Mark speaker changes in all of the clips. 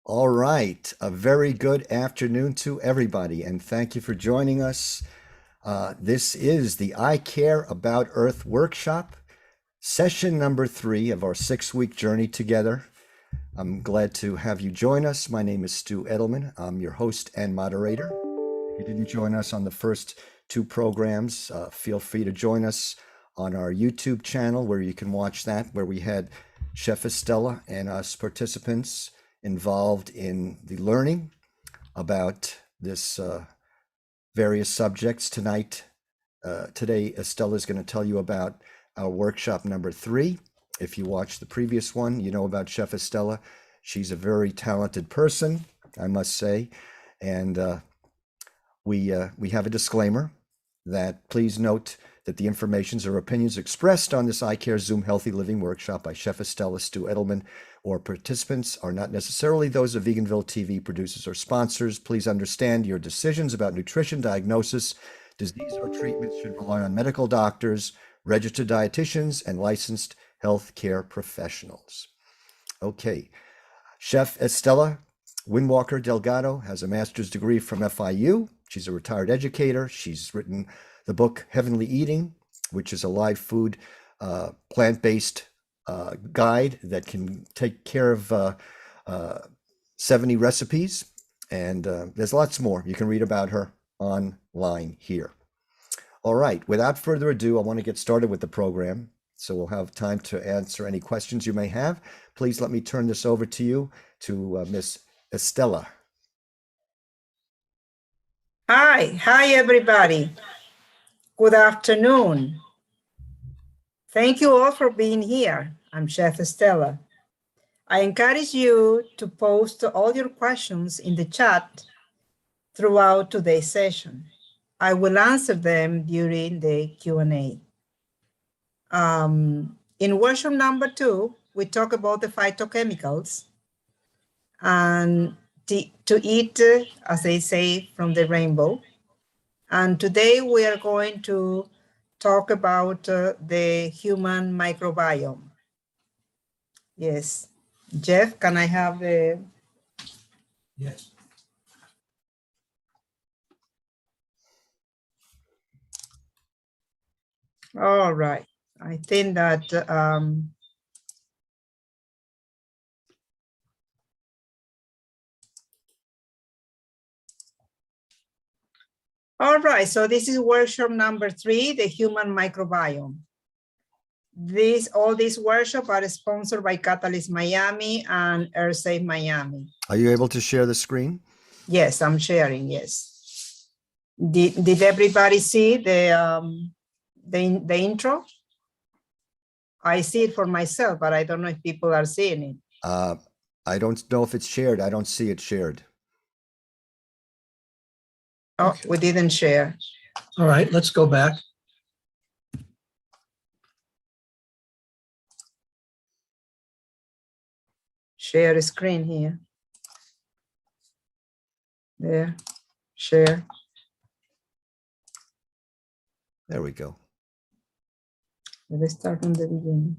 Speaker 1: All right, a very good afternoon to everybody, and thank you for joining us. This is the I Care About Earth workshop, session number 3 of our 6-week journey together. I'm glad to have you join us. My name is Stu Edelman. I'm your host and moderator. If you didn't join us on the first 2 programs, feel free to join us on our YouTube channel where you can watch that, where we had Chef Estela and us participants involved in the learning about this various subjects tonight. Today, Estela is going to tell you about our workshop number 3. If you watched the previous one, you know about Chef Estela. She's a very talented person, I must say. And we have a disclaimer that please note that the informations or opinions expressed on this iCare Zoom Healthy Living Workshop by Chef Estela, Stu Edelman, or participants are not necessarily those of Veganville TV producers or sponsors. Please understand your decisions about nutrition, diagnosis, disease, or treatment should rely on medical doctors, registered dietitians, and licensed healthcare professionals. Okay, Chef Estela Windwalker Delgado has a master's degree from FIU. She's a retired educator. She's written the book Heavenly Eating, which is a live food, plant-based guide that can take care of 70 recipes. And there's lots more. You can read about her online here. All right, without further ado, I want to get started with the program. So we'll have time to answer any questions you may have. Please let me turn this over to you, to Miss Estela.
Speaker 2: Hi everybody. Good afternoon. Thank you all for being here. I'm Chef Estela. I encourage you to post all your questions in the chat throughout today's session. I will answer them during the Q&A. In workshop number 2, we talk about the phytochemicals and to eat, as they say, from the rainbow. And today we are going to talk about the human microbiome. Yes. Jeff, can I have the...
Speaker 3: Yes.
Speaker 2: All right. I think that all right, so this is workshop number 3, the human microbiome. All these workshops are sponsored by Catalyst Miami and EarthSafe Miami.
Speaker 1: Are you able to share the screen?
Speaker 2: Yes, I'm sharing, yes. Did everybody see the intro? I see it for myself, but I don't know if people are seeing it.
Speaker 1: I don't know if it's shared. I don't see it shared.
Speaker 2: Oh,
Speaker 3: Okay.
Speaker 2: we didn't share.
Speaker 3: All right, let's go back.
Speaker 2: Share the screen here. There, share.
Speaker 1: There we go.
Speaker 2: Let's start from the beginning.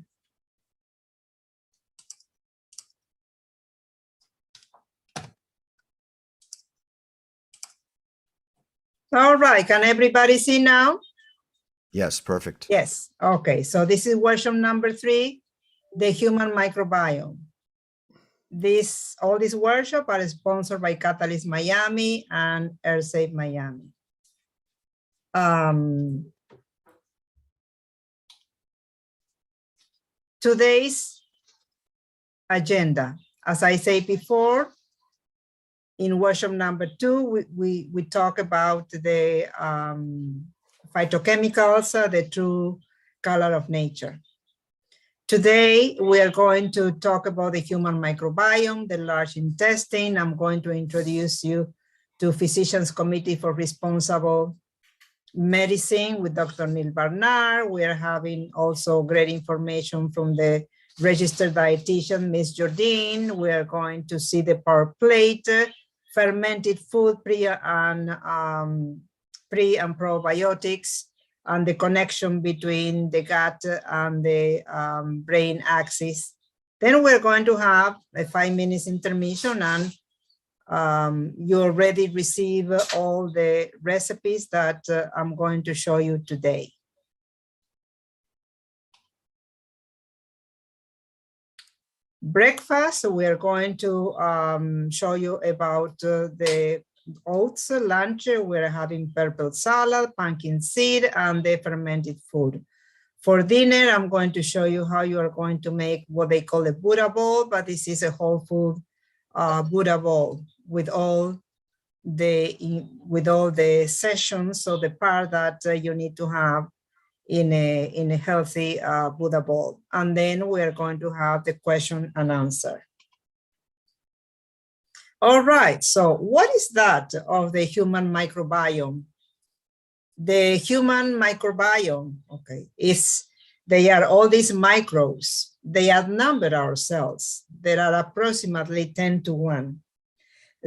Speaker 2: All right, can everybody see now?
Speaker 1: Yes, perfect.
Speaker 2: Yes, okay, so this is workshop number 3, the human microbiome. All these workshops are sponsored by Catalyst Miami and EarthSafe Miami. Today's agenda, as I said before, in workshop number 2, we talk about the phytochemicals, the true color of nature. Today, we are going to talk about the human microbiome, the large intestine. I'm going to introduce you to Physicians Committee for Responsible Medicine with Dr. Neil Barnard. We are having also great information from the registered dietitian, Ms. Jordine. We are going to see the power plate, fermented food, pre and probiotics, and the connection between the gut and the brain axis, Then we're going to have a 5 minutes intermission, and you already receive all the recipes that I'm going to show you today. Breakfast, we are going to show you about the oats. Lunch, we're having purple salad, pumpkin seed, and the fermented food. For dinner, I'm going to show you how you are going to make what they call a Buddha bowl, but this is a whole food Buddha bowl with all the sessions, so the part that you need to have in a healthy Buddha bowl. And then we're going to have the question and answer. All right, so what is that of the human microbiome? The human microbiome, okay, they are all these microbes. They outnumber our cells. There are approximately 10 to 1.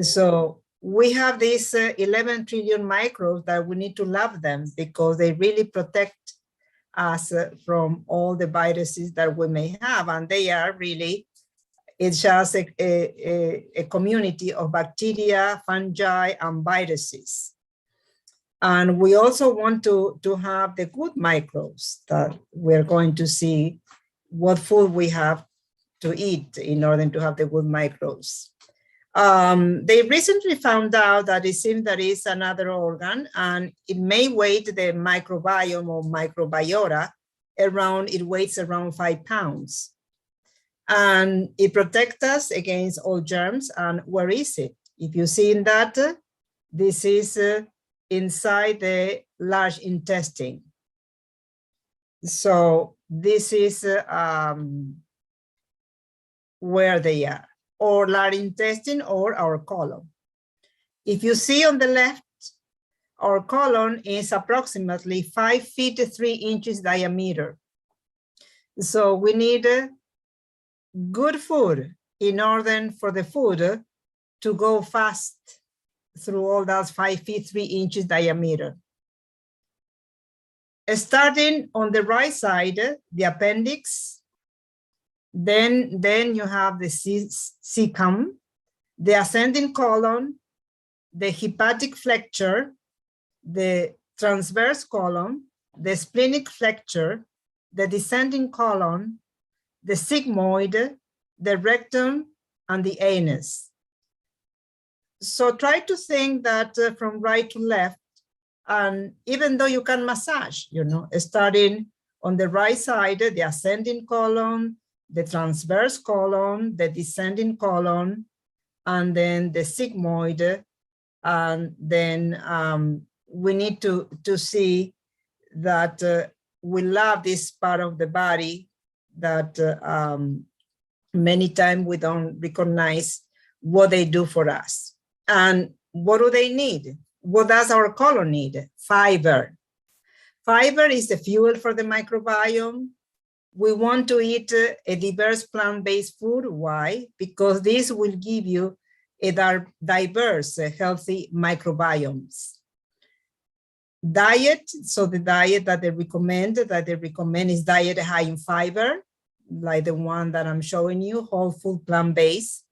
Speaker 2: So we have these 11 trillion microbes that we need to love them because they really protect us from all the viruses that we may have. And they are really, it's just a community of bacteria, fungi, and viruses. And we also want to have the good microbes that we're going to see what food we have to eat in order to have the good microbes. They recently found out that it seems there is another organ, and it may weigh the microbiome or microbiota around, it weighs around 5 pounds. And it protects us against all germs. And where is it? If you see in that, this is inside the large intestine. So this is where they are, or large intestine or our colon. If you see on the left, our colon is approximately 5 feet 3 inches diameter. So we need good food in order for the food to go fast through all that 5 feet 3 inches diameter. Starting on the right side, the appendix, then you have the cecum, the ascending colon, the hepatic flexure, the transverse colon, the splenic flexure, the descending colon, the sigmoid, the rectum, and the anus. So try to think that from right to left, and even though you can massage, starting on the right side, the ascending colon, the transverse colon, the descending colon, and then the sigmoid. And then we need to see that we love this part of the body that many times we don't recognize what they do for us. And what do they need? What does our colon need? Fiber. Fiber is the fuel for the microbiome. We want to eat a diverse plant-based food. Why? Because this will give you a diverse, healthy microbiomes. Diet, so the diet that they recommend is diet high in fiber, like the one that I'm showing you, whole food plant-based.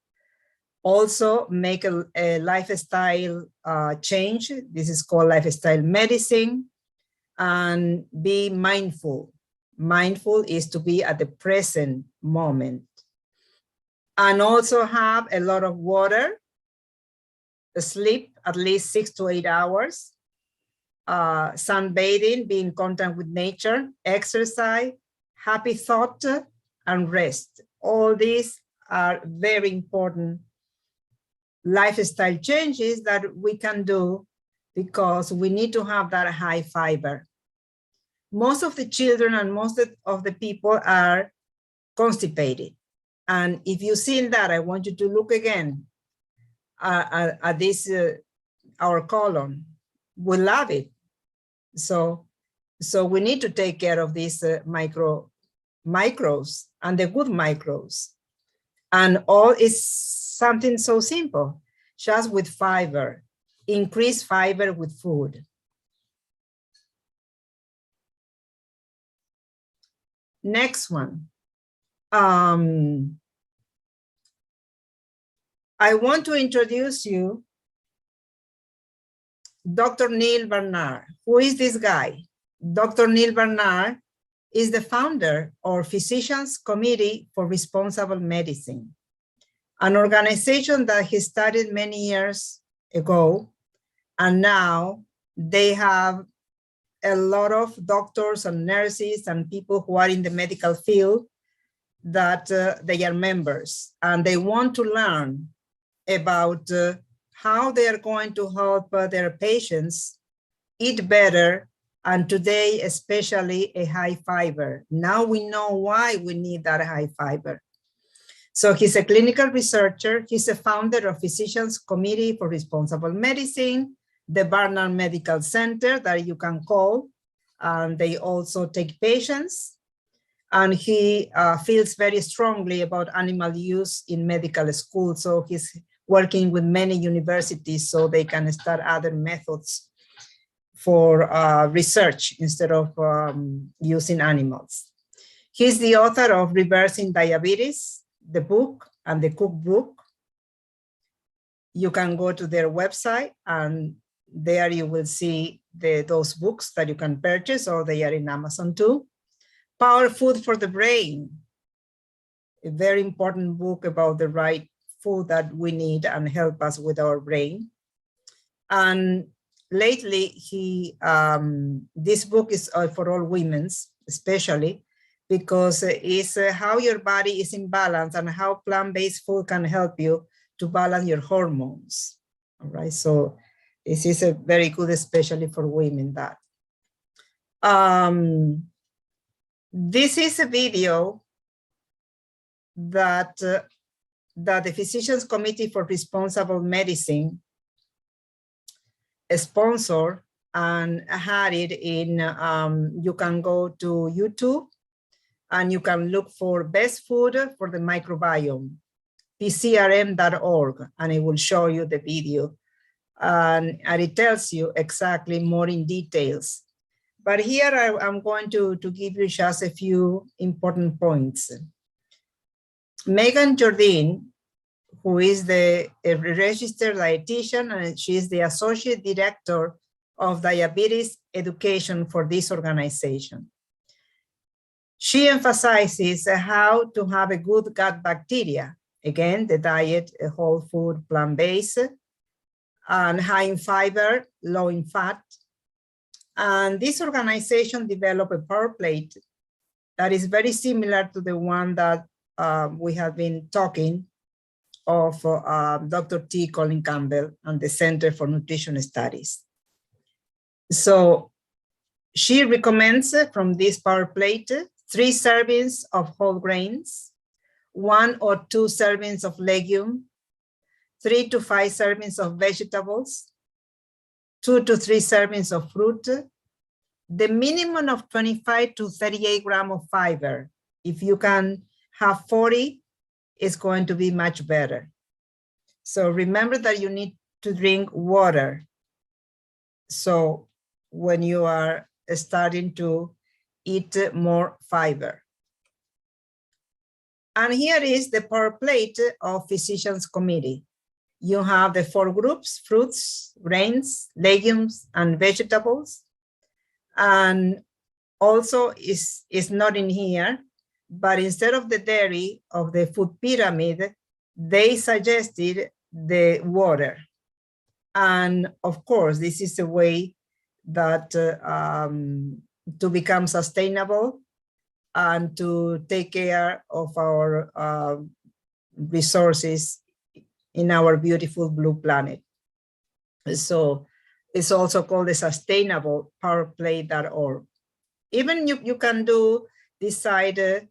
Speaker 2: Also make a lifestyle change. This is called lifestyle medicine. And be mindful. Mindful is to be at the present moment. And also have a lot of water, sleep at least 6 to 8 hours, sunbathing, be in contact with nature, exercise, happy thought, and rest. All these are very important lifestyle changes that we can do because we need to have that high fiber. Most of the children and most of the people are constipated. And if you've seen that, I want you to look again at this, our colon. We love it. So we need to take care of these microbes and the good microbes. And all is something so simple, just with fiber. Increase fiber with food. Next one. I want to introduce you Dr. Neil Barnard. Who is this guy? Dr. Neil Barnard is the founder of Physicians Committee for Responsible Medicine, an organization that he started many years ago, and now they have a lot of doctors and nurses and people who are in the medical field that they are members, and they want to learn about how they are going to help their patients eat better, and today especially a high fiber. Now we know why we need that high fiber. So he's a clinical researcher. He's a founder of Physicians Committee for Responsible Medicine, the Barnard Medical Center that you can call, and they also take patients. And he feels very strongly about animal use in medical school. So he's working with many universities so they can start other methods for research instead of using animals. He's the author of Reversing Diabetes, the book and the cookbook. You can go to their website and there you will see those books that you can purchase, or they are in Amazon too. Power Food for the Brain, a very important book about the right food that we need and help us with our brain. And lately, this book is for all women, especially, because it's how your body is in balance and how plant-based food can help you to balance your hormones. All right, so this is a very good, especially for women. That this is a video that the Physicians Committee for Responsible Medicine sponsor and had it in. You can go to YouTube and you can look for best food for the microbiome, pcrm.org, and it will show you the video. And it tells you exactly more in details. But here I'm going to give you just a few important points. Megan Jardine, who is a registered dietitian, and she is the Associate Director of Diabetes Education for this organization. She emphasizes how to have a good gut bacteria. Again, the diet, a whole food, plant-based, and high in fiber, low in fat. And this organization developed a power plate that is very similar to the one that we have been talking of Dr. T. Colin Campbell and the Center for Nutrition Studies. So she recommends from this power plate 3 servings of whole grains, 1 or 2 servings of legume, 3 to 5 servings of vegetables, 2 to 3 servings of fruit, the minimum of 25 to 38 grams of fiber. If you can have 40, it's going to be much better. So remember that you need to drink water. So when you are starting to eat more fiber. And here is the power plate of Physicians Committee. You have the 4 groups: fruits, grains, legumes, and vegetables. And also is not in here, but instead of the dairy of the food pyramid, they suggested the water. And of course, this is a way that to become sustainable and to take care of our resources in our beautiful blue planet. So it's also called the Sustainable Powerplate.org. Even you can decide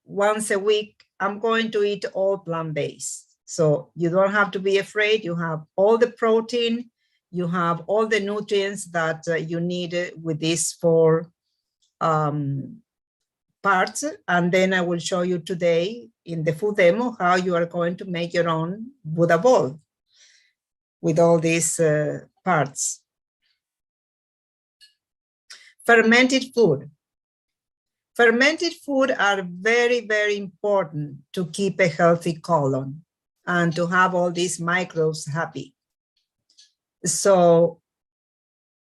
Speaker 2: once a week, I'm going to eat all plant-based. So you don't have to be afraid. You have all the protein, you have all the nutrients that you need with these 4 parts. And then I will show you today in the food demo how you are going to make your own Buddha bowl with all these parts. Fermented food. Fermented food are very, very important to keep a healthy colon. and to have all these microbes happy. So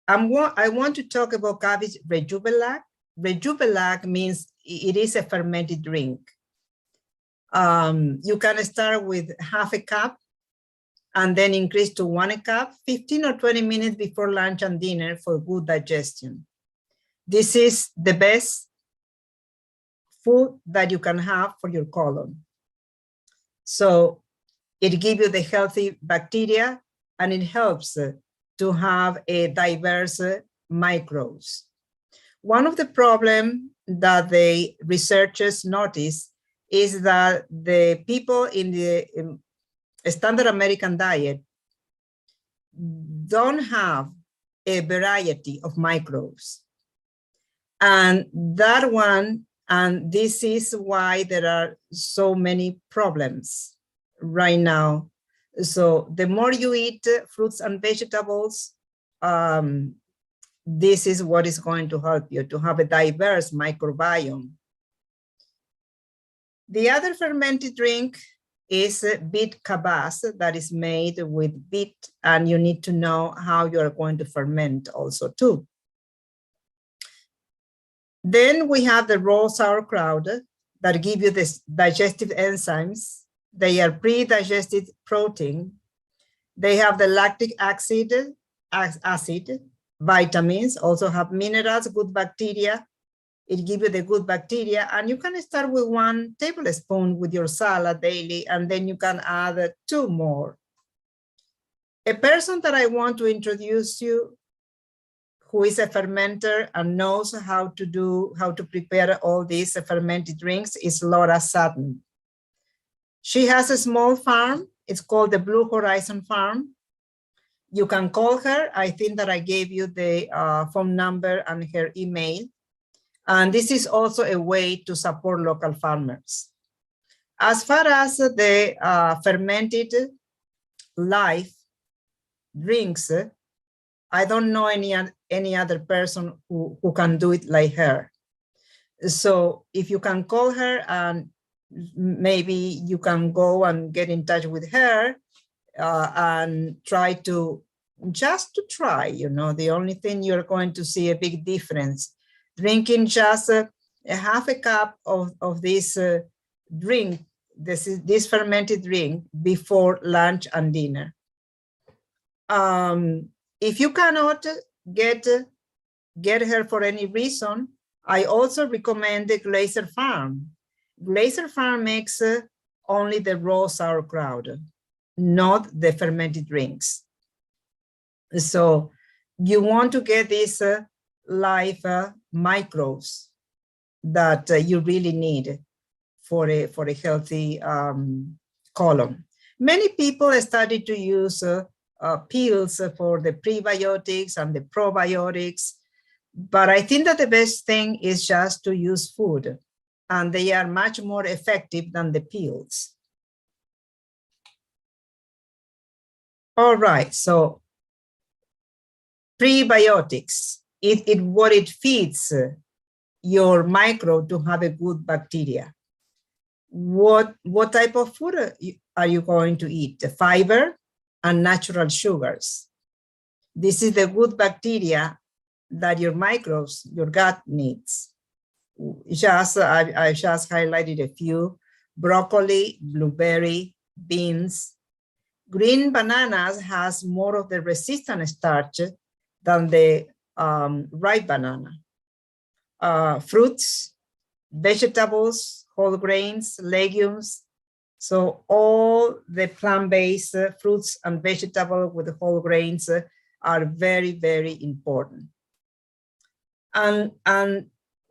Speaker 2: I want to talk about cabbage Rejuvelac. Rejuvelac means it is a fermented drink. You can start with half a cup and then increase to 1 cup, 15 or 20 minutes before lunch and dinner for good digestion. This is the best food that you can have for your colon. So it gives you the healthy bacteria and it helps to have a diverse microbes. One of the problems that the researchers noticed is that the people in the standard American diet don't have a variety of microbes. And that one, and this is why there are so many problems right now. So the more you eat fruits and vegetables, this is what is going to help you to have a diverse microbiome. The other fermented drink is beet Cabbage that is made with beet, and you need to know how you are going to ferment also too. Then we have the raw sauerkraut that give you this digestive enzymes. They are pre-digested protein. They have the lactic acid, vitamins, also have minerals, good bacteria. It gives you the good bacteria, and you can start with 1 tablespoon with your salad daily, and then you can add 2 more. A person that I want to introduce you, who is a fermenter and knows how to prepare all these fermented drinks, is Laura Sutton. She has a small farm. It's called the Blue Horizon Farm. You can call her. I think that I gave you the phone number and her email. And this is also a way to support local farmers. As far as the fermented life drinks, I don't know any other person who can do it like her. So if you can call her, and maybe you can go and get in touch with her and try to, try, you know, the only thing you're going to see a big difference. Drinking just a half a cup of this drink, this fermented drink before lunch and dinner. If you cannot get her for any reason, I also recommend the Glacier Farm. Glacier Farm makes only the raw sauerkraut, not the fermented drinks. So you want to get these live microbes that you really need for a healthy colon. Many people started to use pills for the prebiotics and the probiotics, but I think that the best thing is just to use food, and they are much more effective than the pills. All right, so prebiotics, what it feeds your microbe to have a good bacteria. What type of food are you going to eat? The fiber and natural sugars. This is the good bacteria that your microbes, your gut needs. I just highlighted a few: broccoli, blueberry, beans. Green bananas has more of the resistant starch than the ripe banana. Fruits, vegetables, whole grains, legumes. So all the plant-based fruits and vegetables with the whole grains are very, very important. And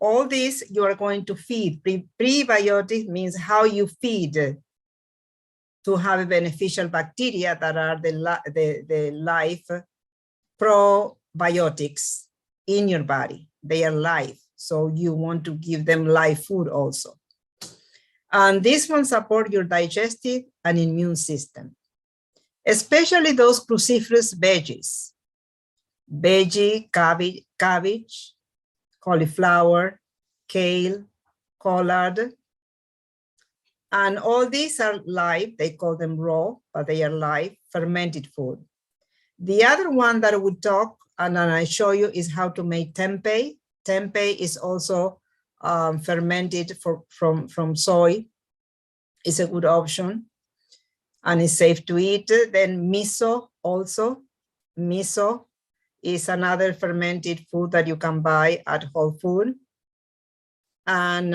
Speaker 2: all this you are going to feed. Prebiotics means how you feed to have a beneficial bacteria that are the life probiotics in your body. They are live, so you want to give them live food also. And this one support your digestive and immune system, especially those cruciferous veggies. Veggie, cabbage, cauliflower, kale, collard. And all these are live, they call them raw, but they are live, fermented food. The other one that I would talk and then I show you is how to make tempeh. Tempeh is also fermented from soy. It's a good option and it's safe to eat. Then miso also. Miso is another fermented food that you can buy at Whole Food. And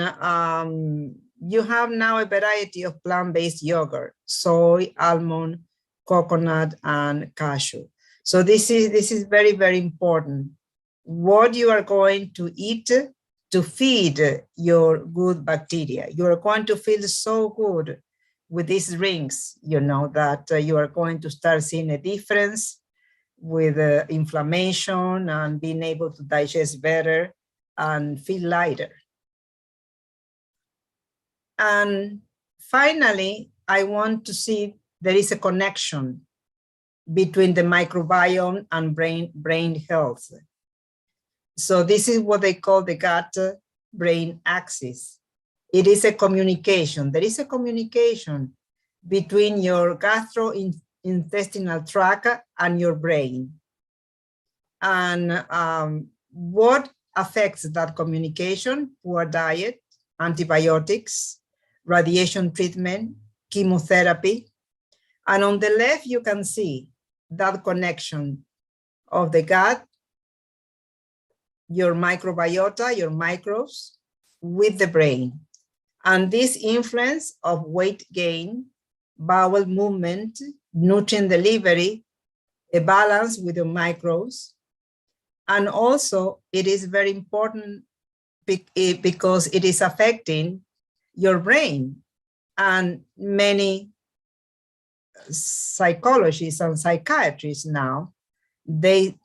Speaker 2: you have now a variety of plant-based yogurt, soy, almond, coconut, and cashew. So this is very, very important. What you are going to eat to feed your good bacteria. You are going to feel so good with these rings, you know, that you are going to start seeing a difference with inflammation and being able to digest better and feel lighter. And finally, I want to see there is a connection between the microbiome and brain health. So this is what they call the gut-brain axis. It is a communication. There is a communication between your gastrointestinal tract and your brain. And what affects that communication? Poor diet, antibiotics, radiation treatment, chemotherapy. And on the left, you can see that connection of the gut, your microbiota, your microbes, with the brain. And this influence of weight gain, bowel movement, nutrient delivery, a balance with your microbes. And also, it is very important because it is affecting your brain. And many psychologists and psychiatrists now, they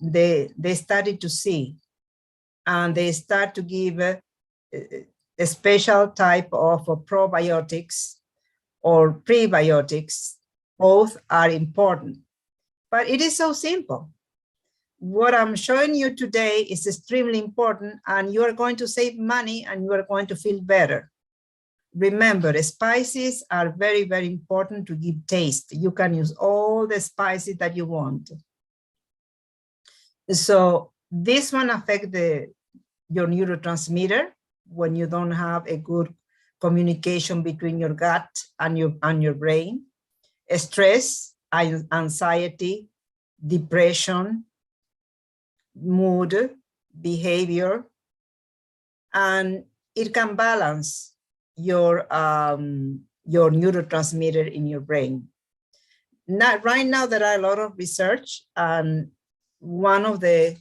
Speaker 2: started to see, and they start to give a special type of probiotics or prebiotics. Both are important, but it is so simple. What I'm showing you today is extremely important, and you are going to save money and you are going to feel better. Remember, spices are very, very important to give taste. You can use all the spices that you want. So this one affects your neurotransmitter when you don't have a good communication between your gut and your brain. Stress, anxiety, depression, mood, behavior, and it can balance your neurotransmitter in your brain. Right now, there are a lot of research, and one of the,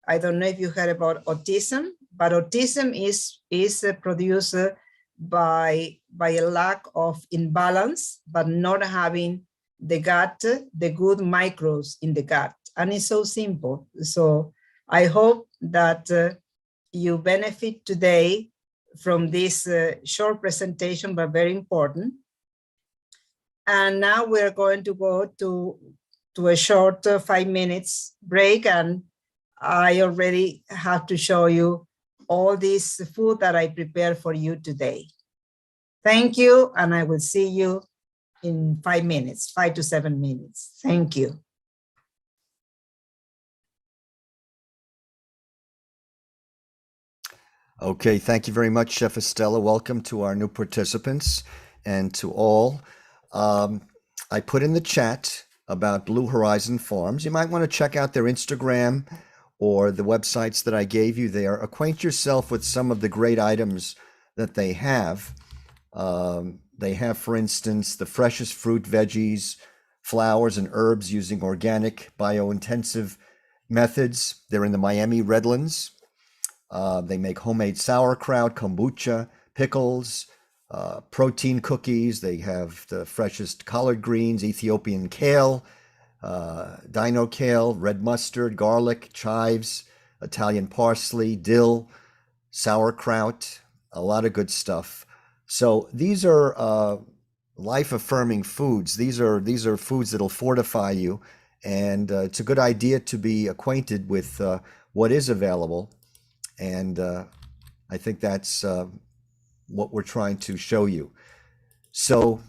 Speaker 2: I don't know if you heard about autism, but autism is produced by a lack of imbalance, but not having the gut, the good microbes in the gut. And it's so simple. So I hope that you benefit today from this short presentation, but very important. And now we're going to go to a short 5 minutes break, and I already have to show you all this food that I prepared for you today. Thank you, and I will see you in 5 minutes, 5 to 7 minutes. Thank you.
Speaker 1: Okay, thank you very much, Chef Estela. Welcome to our new participants and to all. I put in the chat about Blue Horizon Farms. You might want to check out their Instagram or the websites that I gave you there. Acquaint yourself with some of the great items that they have. They have, for instance, the freshest fruit, veggies, flowers, and herbs using organic, bio-intensive methods. They're in the Miami Redlands. They make homemade sauerkraut, kombucha, pickles, protein cookies. They have the freshest collard greens, Ethiopian kale, dino kale, red mustard, garlic, chives, Italian parsley, dill, sauerkraut, a lot of good stuff. So these are life-affirming foods. These are foods that'll fortify you, and it's a good idea to be acquainted with what is available. And I think that's what we're trying to show you. So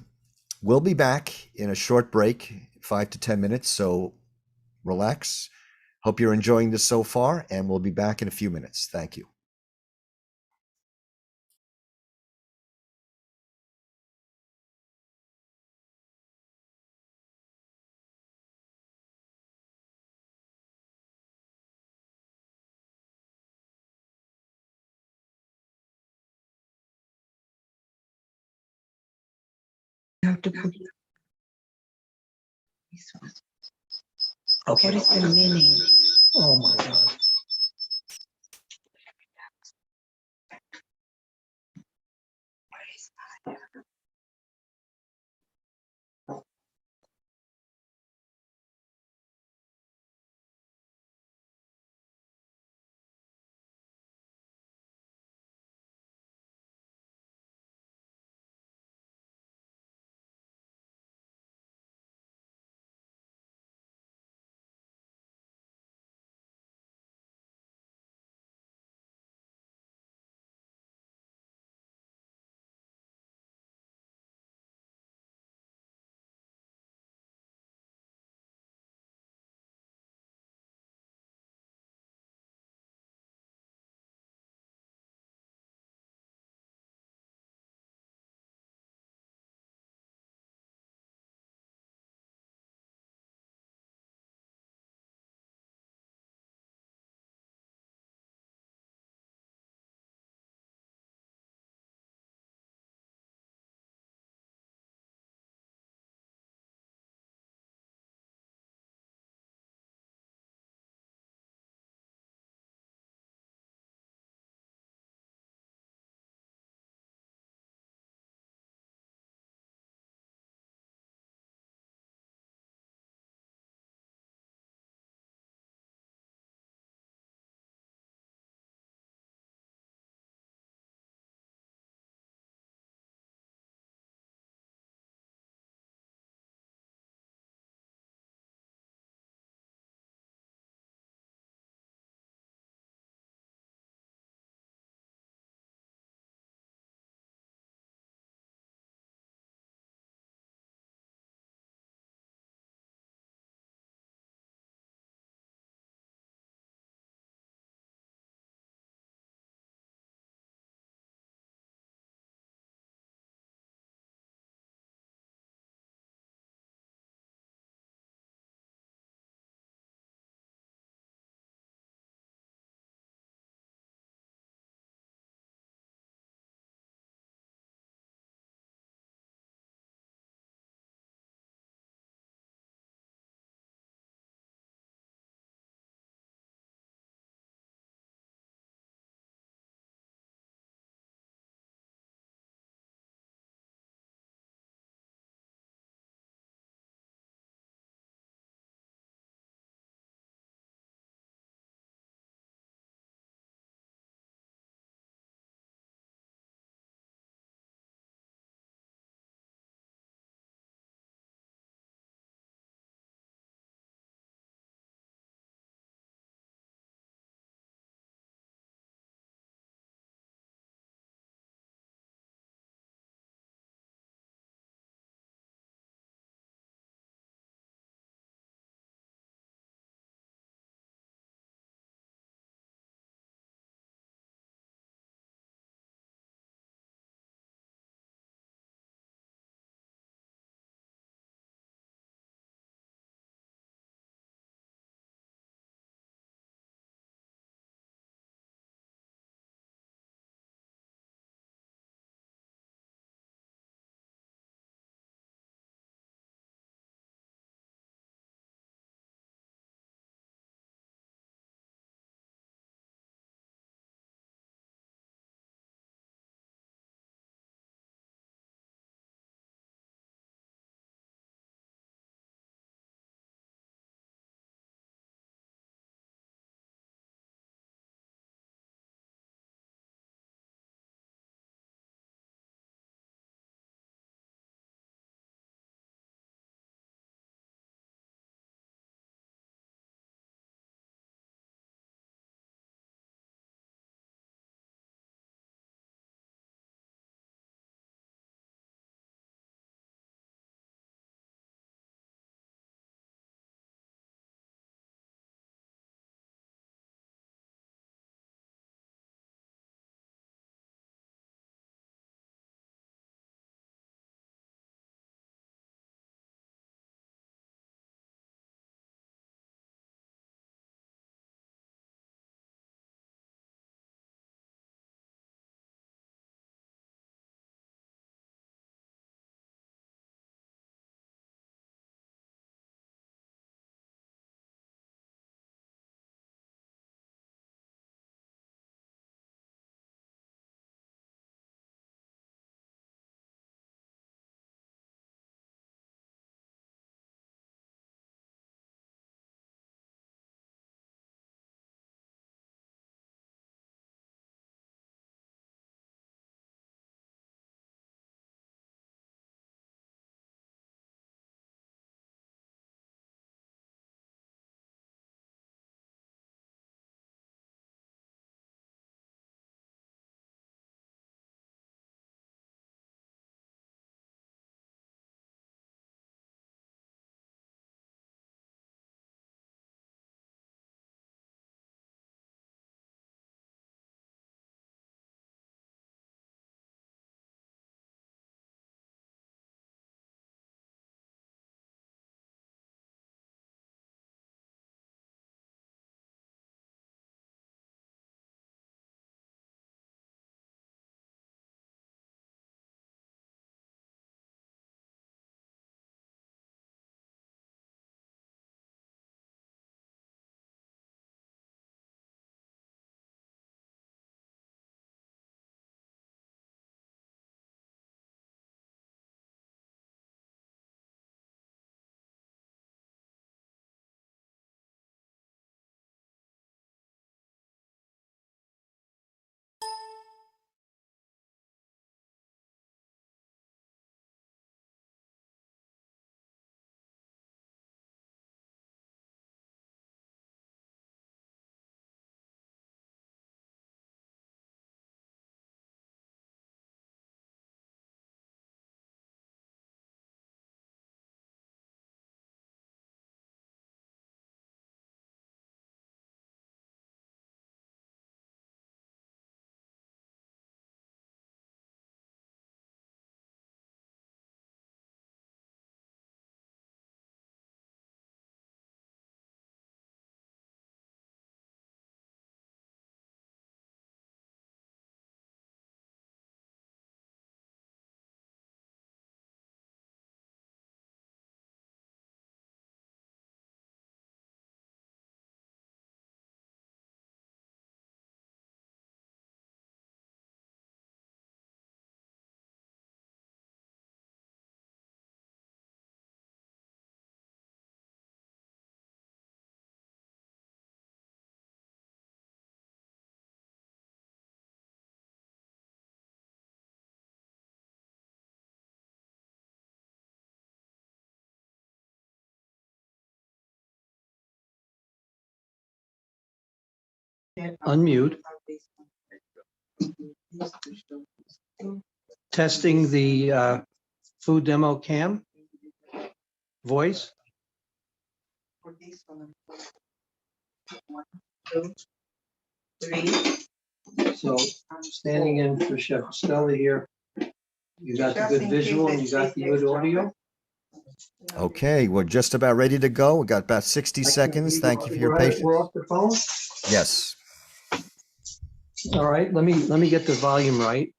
Speaker 1: we'll be back in a short break, 5 to 10 minutes. So relax. Hope you're enjoying this so far, and we'll be back in a few minutes. Thank you.
Speaker 2: You have to put this one.
Speaker 3: Okay.
Speaker 2: What is the meaning?
Speaker 3: Oh, my God. Unmute. Testing the food demo cam. Voice.
Speaker 2: For this one. 1, 2, 3.
Speaker 3: So standing in for Chef Estela here. You got the good visual and you got the good audio.
Speaker 1: Okay, we're just about ready to go. We got about 60 seconds. Thank you for your patience.
Speaker 3: We're off the phone.
Speaker 1: Yes.
Speaker 3: All right, let me get the volume right.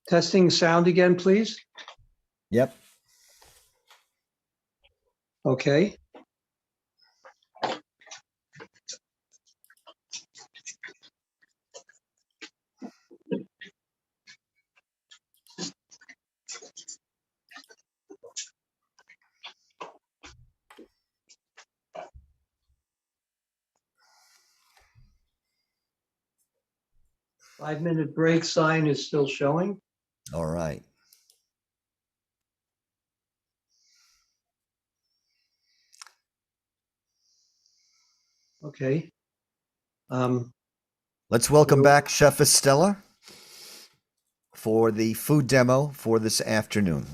Speaker 3: Testing sound again, please.
Speaker 1: Yep.
Speaker 3: Okay. Five-minute break sign is still showing.
Speaker 1: All right.
Speaker 3: Okay.
Speaker 1: Let's welcome back Chef Estela for the food demo for this afternoon.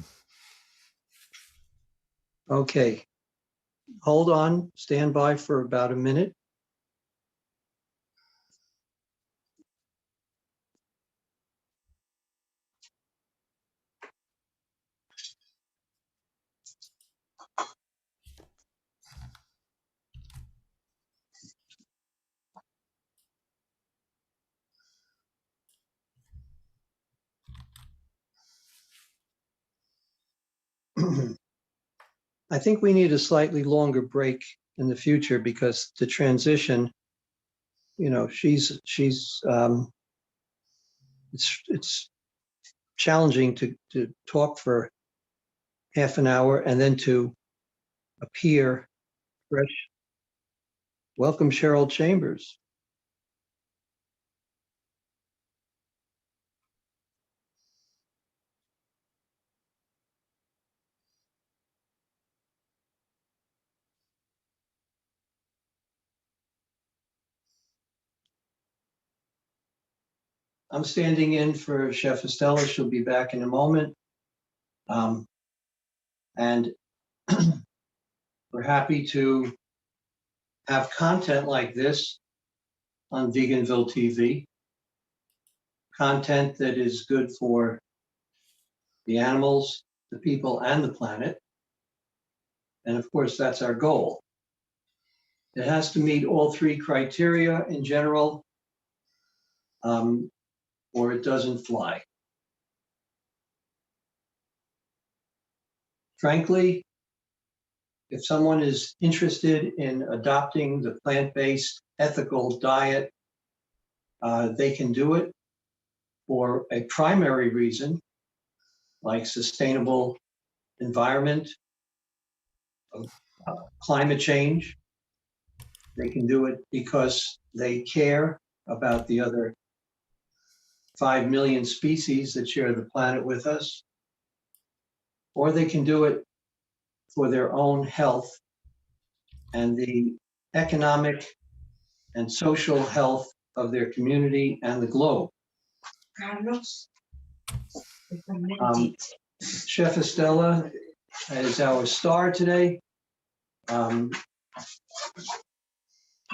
Speaker 3: Okay. Hold on. Stand by for about a minute. I think we need a slightly longer break in the future because the transition, you know, it's challenging to talk for half an hour and then to appear fresh. Welcome, Cheryl Chambers. I'm standing in for Chef Estela. She'll be back in a moment. And we're happy to have content like this on Veganville TV. Content that is good for the animals, the people, and the planet. And of course, that's our goal. It has to meet all three criteria in general, or it doesn't fly. Frankly, if someone is interested in adopting the plant-based ethical diet, they can do it for a primary reason, like sustainable environment, climate change. They can do it because they care about the other 5 million species that share the planet with us, or they can do it for their own health and the economic and social health of their community and the globe.
Speaker 2: Carlos.
Speaker 3: Chef Estela is our star today. Are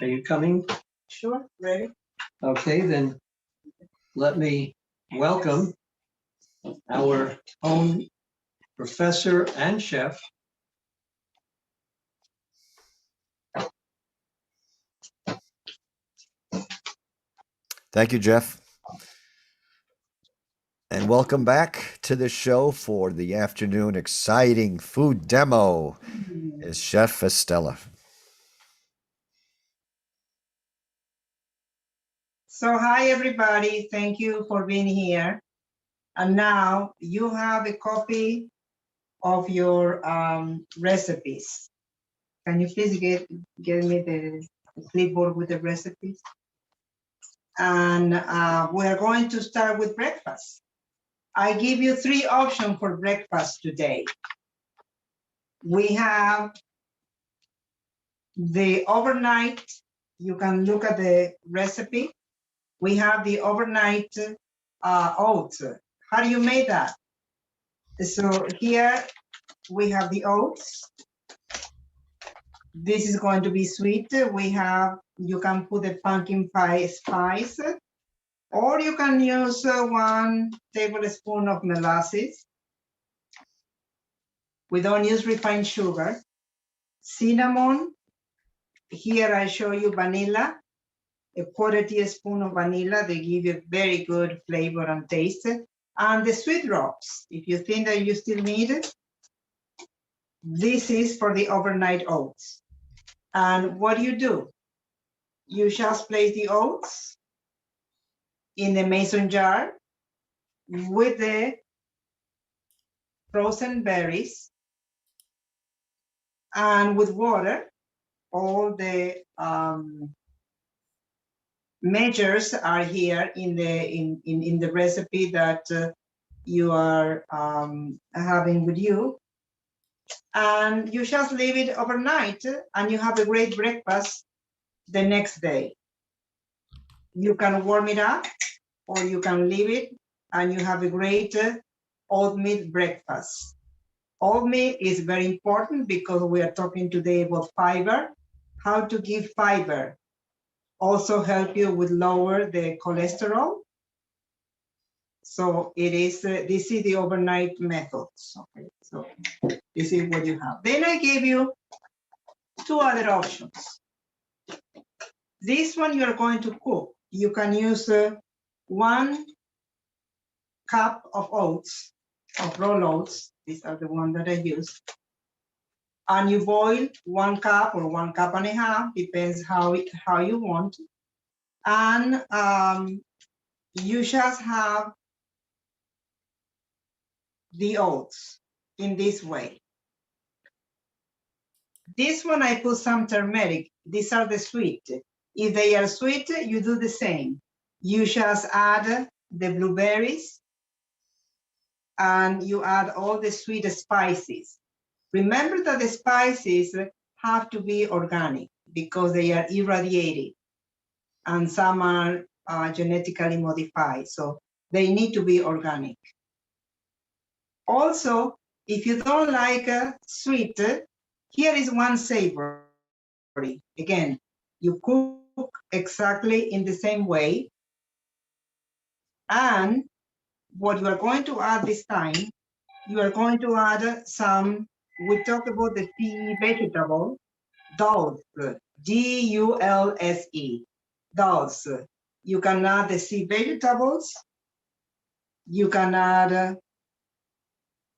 Speaker 3: you coming?
Speaker 2: Sure, ready.
Speaker 3: Okay, then let me welcome our own professor and chef,
Speaker 1: Thank you, Jeff. And welcome back to the show for the afternoon exciting food demo is Chef Estela.
Speaker 2: So hi, everybody. Thank you for being here. And now you have a copy of your recipes. Can you please get me the clipboard with the recipes? And we're going to start with breakfast. I give you 3 options for breakfast today. We have The overnight, you can look at the recipe. We have the overnight oats. How do you make that? So here we have the oats. This is going to be sweet. We have, you can put the pumpkin pie spice, or you can use 1 tablespoon of molasses. We don't use refined sugar. Cinnamon. Here I show you vanilla, a 1/4 teaspoon of vanilla. They give you very good flavor and taste. And the sweet drops, if you think that you still need it, this is for the overnight oats. And what do? You just place the oats in the mason jar with the frozen berries and with water. All the measures are here in the recipe that you are having with you. And you just leave it overnight and you have a great breakfast the next day. You can warm it up or you can leave it and you have a great oatmeal breakfast. Oatmeal is very important because we are talking today about fiber. How to give fiber also help you with lower the cholesterol. So it is, this is the overnight methods. Okay, so this is what you have. Then I gave you 2 other options. This one you are going to cook. You can use 1 cup of oats, of raw oats. These are the ones that I use. And you boil 1 cup or 1.5 cups, depends how you want. And you just have the oats in this way. This one I put some turmeric. These are the sweet. If they are sweet, you do the same. You just add the blueberries and you add all the sweet spices. Remember that the spices have to be organic because they are irradiated and some are genetically modified. So they need to be organic. Also, if you don't like sweet, here is 1 savory. Again, you cook exactly in the same way. And what you are going to add this time, you are going to add some, we talked about the pea vegetable, dulse, D-U-L-S-E, dulse. You can add the sea vegetables. You can add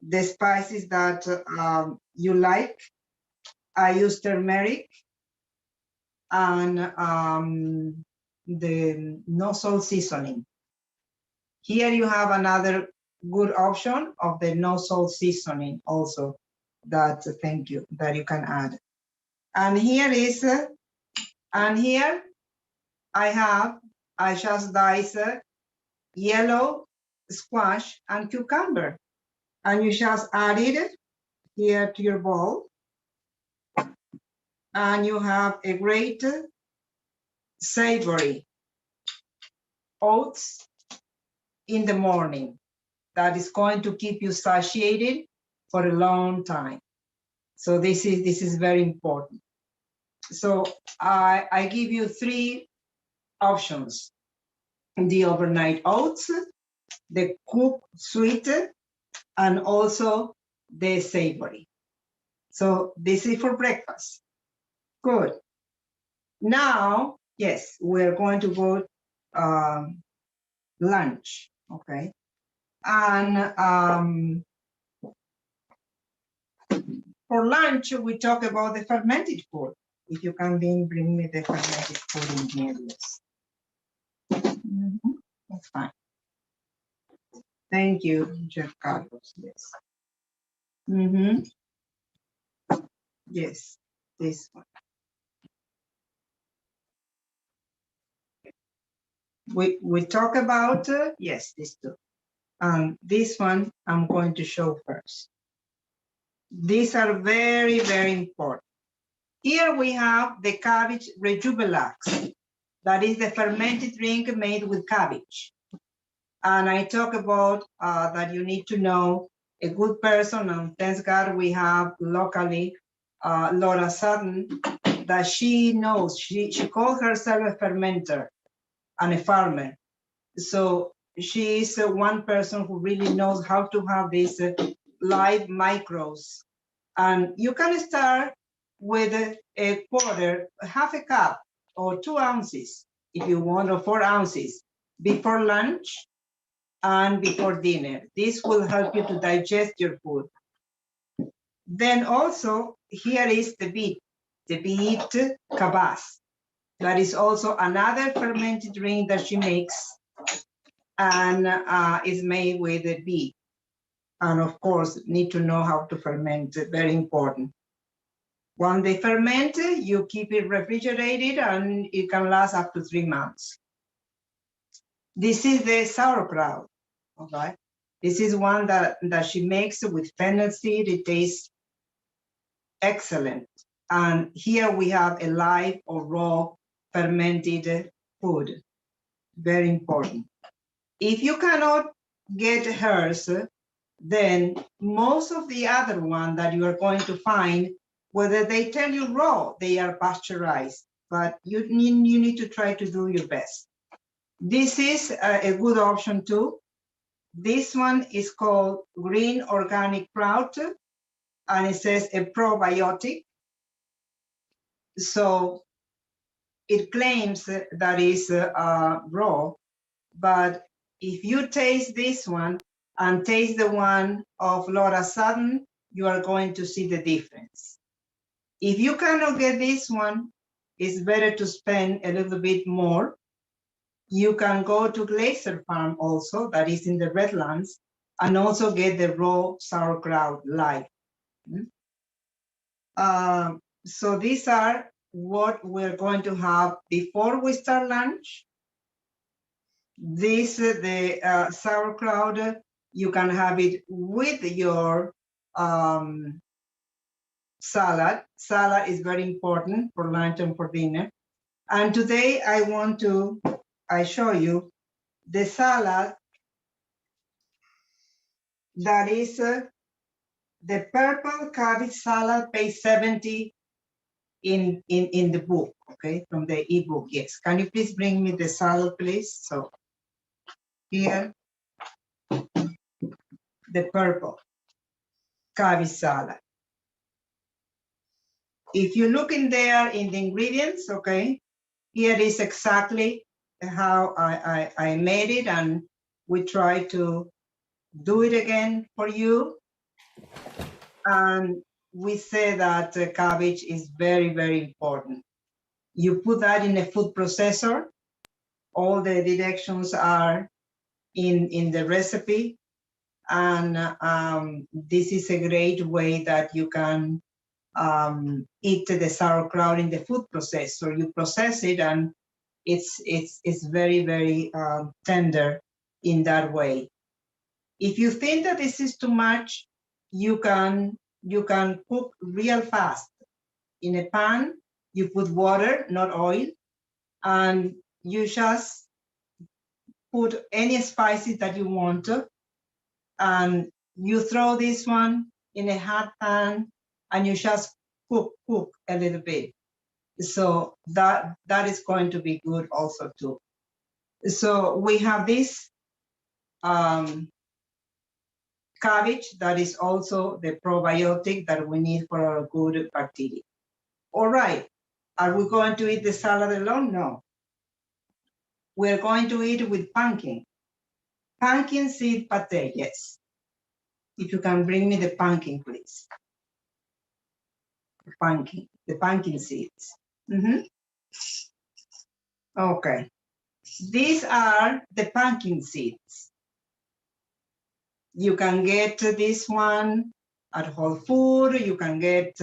Speaker 2: the spices that you like. I use turmeric and the no salt seasoning. Here you have another good option of the no salt seasoning also that, thank you, that you can add. And here is, and here I just dice yellow squash and cucumber. And you just add it here to your bowl. And you have a great savory oats in the morning that is going to keep you satiated for a long time. So this is very important. So I give you 3 options: the overnight oats, the cooked sweet, and also the savory. So this is for breakfast. Good. Now, yes, we're going to go lunch, okay? And for lunch, we talk about the fermented food. If you can bring me the fermented food in here, yes. That's fine. Thank you, Jeff Carlos, yes. Yes, this one. We talk about, yes, this too. This one I'm going to show first. These are very, very important. Here we have the cabbage rejuvelax. That is the fermented drink made with cabbage. And I talk about that you need to know a good person, and thanks God we have locally Laura Sutton, that she knows, she calls herself a fermenter and a farmer. So she is one person who really knows how to have these live microbes. And you can start with a quarter, half a cup, or 2 ounces, if you want, or 4 ounces, before lunch and before dinner. This will help you to digest your food. Then also, here is the beet Cabbage. That is also another fermented drink that she makes, and is made with the beet. And of course, need to know how to ferment, very important. When they ferment, you keep it refrigerated and it can last up to 3 months. This is the sauerkraut, okay? This is one that she makes with fennel seed. It tastes excellent. And here we have a live or raw fermented food, very important. If you cannot get hers, then most of the other one that you are going to find, whether they tell you raw, they are pasteurized, but you need to try to do your best. This is a good option too. This one is called green organic kraut, and it says a probiotic. So it claims that is raw, but if you taste this one and taste the one of Laura Sutton, you are going to see the difference. If you cannot get this one, it's better to spend a little bit more. You can go to Glacier Farm also, that is in the Redlands, and also get the raw sauerkraut live. So these are what we're going to have before we start lunch. This, the sauerkraut, you can have it with your salad. Salad is very important for lunch and for dinner. And today I show you the salad that is the purple cabbage salad, page 70 in the book, okay, from the ebook. Yes, can you please bring me the salad, please? So here, the purple cabbage salad. If you look in there in the ingredients, okay, here is exactly how I made it, and we try to do it again for you. And we say that cabbage is very, very important. You put that in a food processor. All the directions are in the recipe. And this is a great way that you can eat the sauerkraut in the food processor. You process it, and it's very, very tender in that way. If you think that this is too much, you can cook real fast. In a pan, you put water, not oil, and you just put any spices that you want to, and you throw this one in a hot pan, and you just cook a little bit. So that is going to be good also too. So we have this cabbage that is also the probiotic that we need for our good bacteria. All right, are we going to eat the salad alone? No. We're going to eat it with pumpkin. Pumpkin seed pate, yes. If you can bring me the pumpkin, please. The pumpkin seeds. Okay. These are the pumpkin seeds. You can get this one at Whole Food. You can get,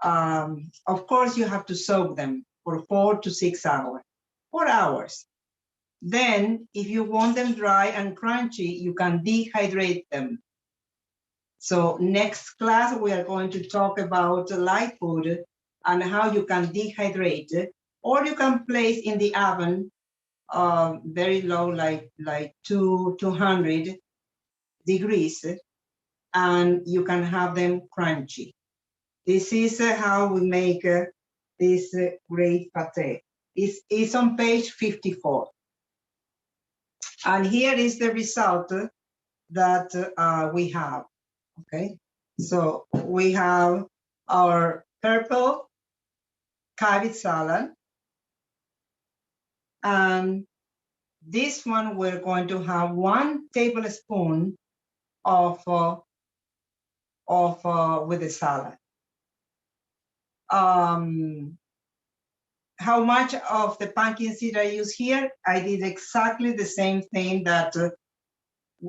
Speaker 2: of course, you have to soak them for 4 to 6 hours, 4 hours. Then, if you want them dry and crunchy, you can dehydrate them. So next class, we are going to talk about live food and how you can dehydrate it, or you can place in the oven very low, like 200 degrees, and you can have them crunchy. This is how we make this great pate. It's on page 54. And here is the result that we have, okay? So we have our purple cabbage salad. And this one, we're going to have 1 tablespoon of with the salad. How much of the pumpkin seed I use here? I did exactly the same thing that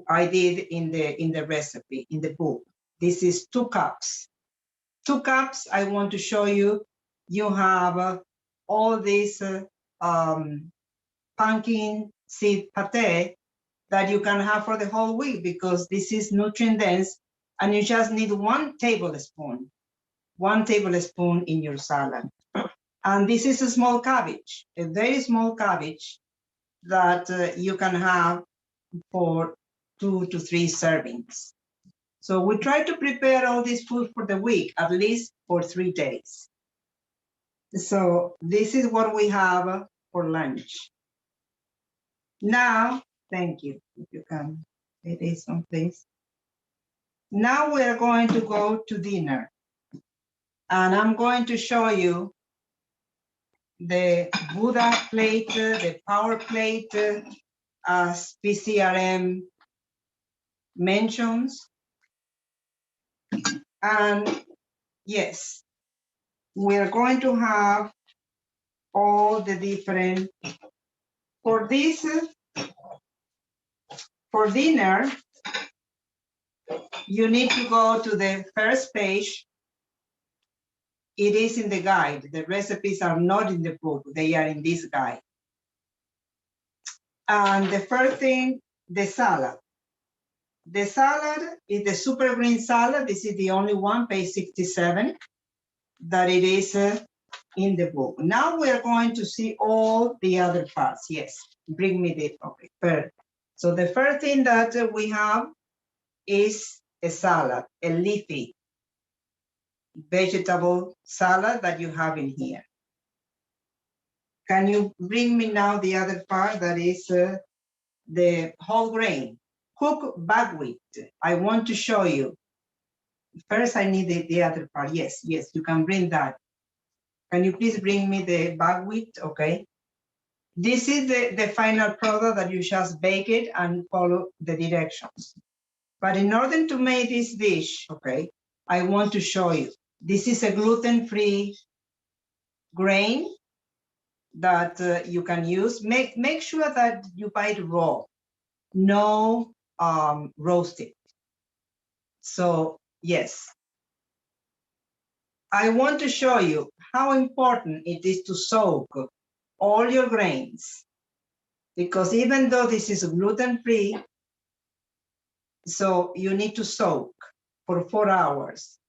Speaker 2: I did in the recipe, in the book. This is 2 cups. 2 cups, I want to show you, you have all this pumpkin seed pate that you can have for the whole week, because this is nutrient dense, and you just need 1 tablespoon in your salad. And this is a small cabbage, a very small cabbage that you can have for 2 to 3 servings. So we try to prepare all this food for the week, at least for 3 days. So this is what we have for lunch. Now, thank you. If you can, it is on place. Now we are going to go to dinner. And I'm going to show you the Buddha plate, the power plate, as PCRM mentions. And yes, we're going to have all the different, for this, for dinner, you need to go to the first page. It is in the guide. The recipes are not in the book, they are in this guide. And the first thing, the salad. The salad is the super green salad. This is the only one, page 67, that it is in the book. Now we are going to see all the other parts. Yes, bring me the, okay, perfect. So the first thing that we have is a salad, a leafy vegetable salad that you have in here. Can you bring me now the other part that is the whole grain, cooked buckwheat? I want to show you. First, I need the other part. Yes, yes, you can bring that. Can you please bring me the buckwheat? Okay. This is the final product that you just bake it and follow the directions. But in order to make this dish, okay, I want to show you. This is a gluten-free grain that you can use. Make sure that you buy it raw, no roasted. So yes, I want to show you how important it is to soak all your grains, because even though this is gluten-free, so you need to soak for 4 hours,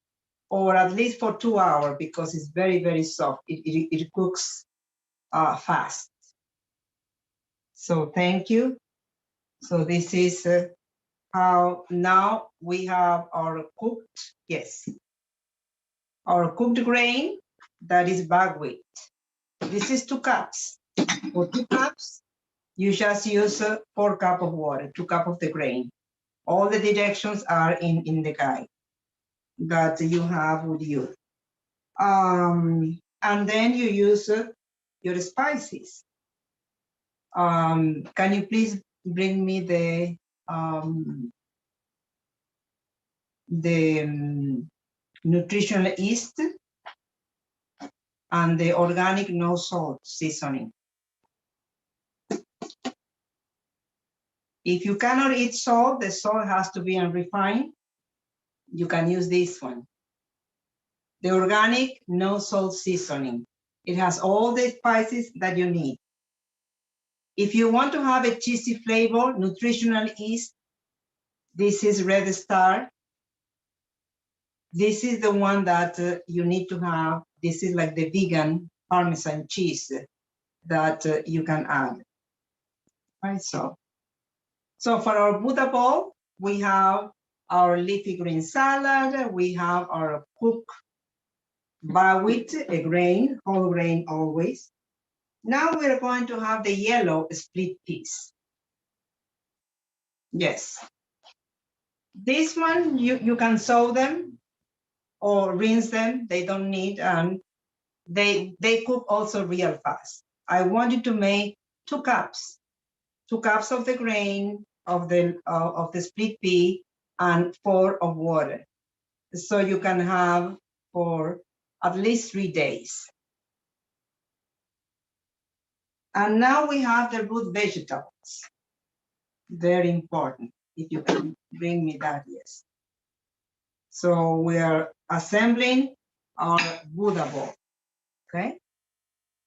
Speaker 2: or at least for 2 hours, because it's very, very soft. It cooks fast. So thank you. So this is how now we have our cooked, yes, our cooked grain, that is buckwheat. This is 2 cups. For 2 cups, you just use 4 cups of water, 2 cups of the grain. All the directions are in the guide that you have with you. And then you use your spices. Can you please bring me the nutritional yeast and the organic no salt seasoning? If you cannot eat salt, the salt has to be unrefined. You can use this one. The organic no salt seasoning. It has all the spices that you need. If you want to have a cheesy flavor, nutritional yeast, this is Red Star. This is the one that you need to have This is like the vegan Parmesan cheese that you can add. Right, so for our Buddha bowl, we have our leafy green salad, we have our cooked buckwheat, a grain, whole grain always. Now we're going to have the yellow split peas. Yes. This one, you can soak them or rinse them. They don't need, and they cook also real fast. I wanted to make 2 cups of the grain of the split pea and 4 of water. So you can have for at least 3 days. And now we have the root vegetables. Very important. If you can bring me that, yes. So we are assembling our Buddha bowl. Okay?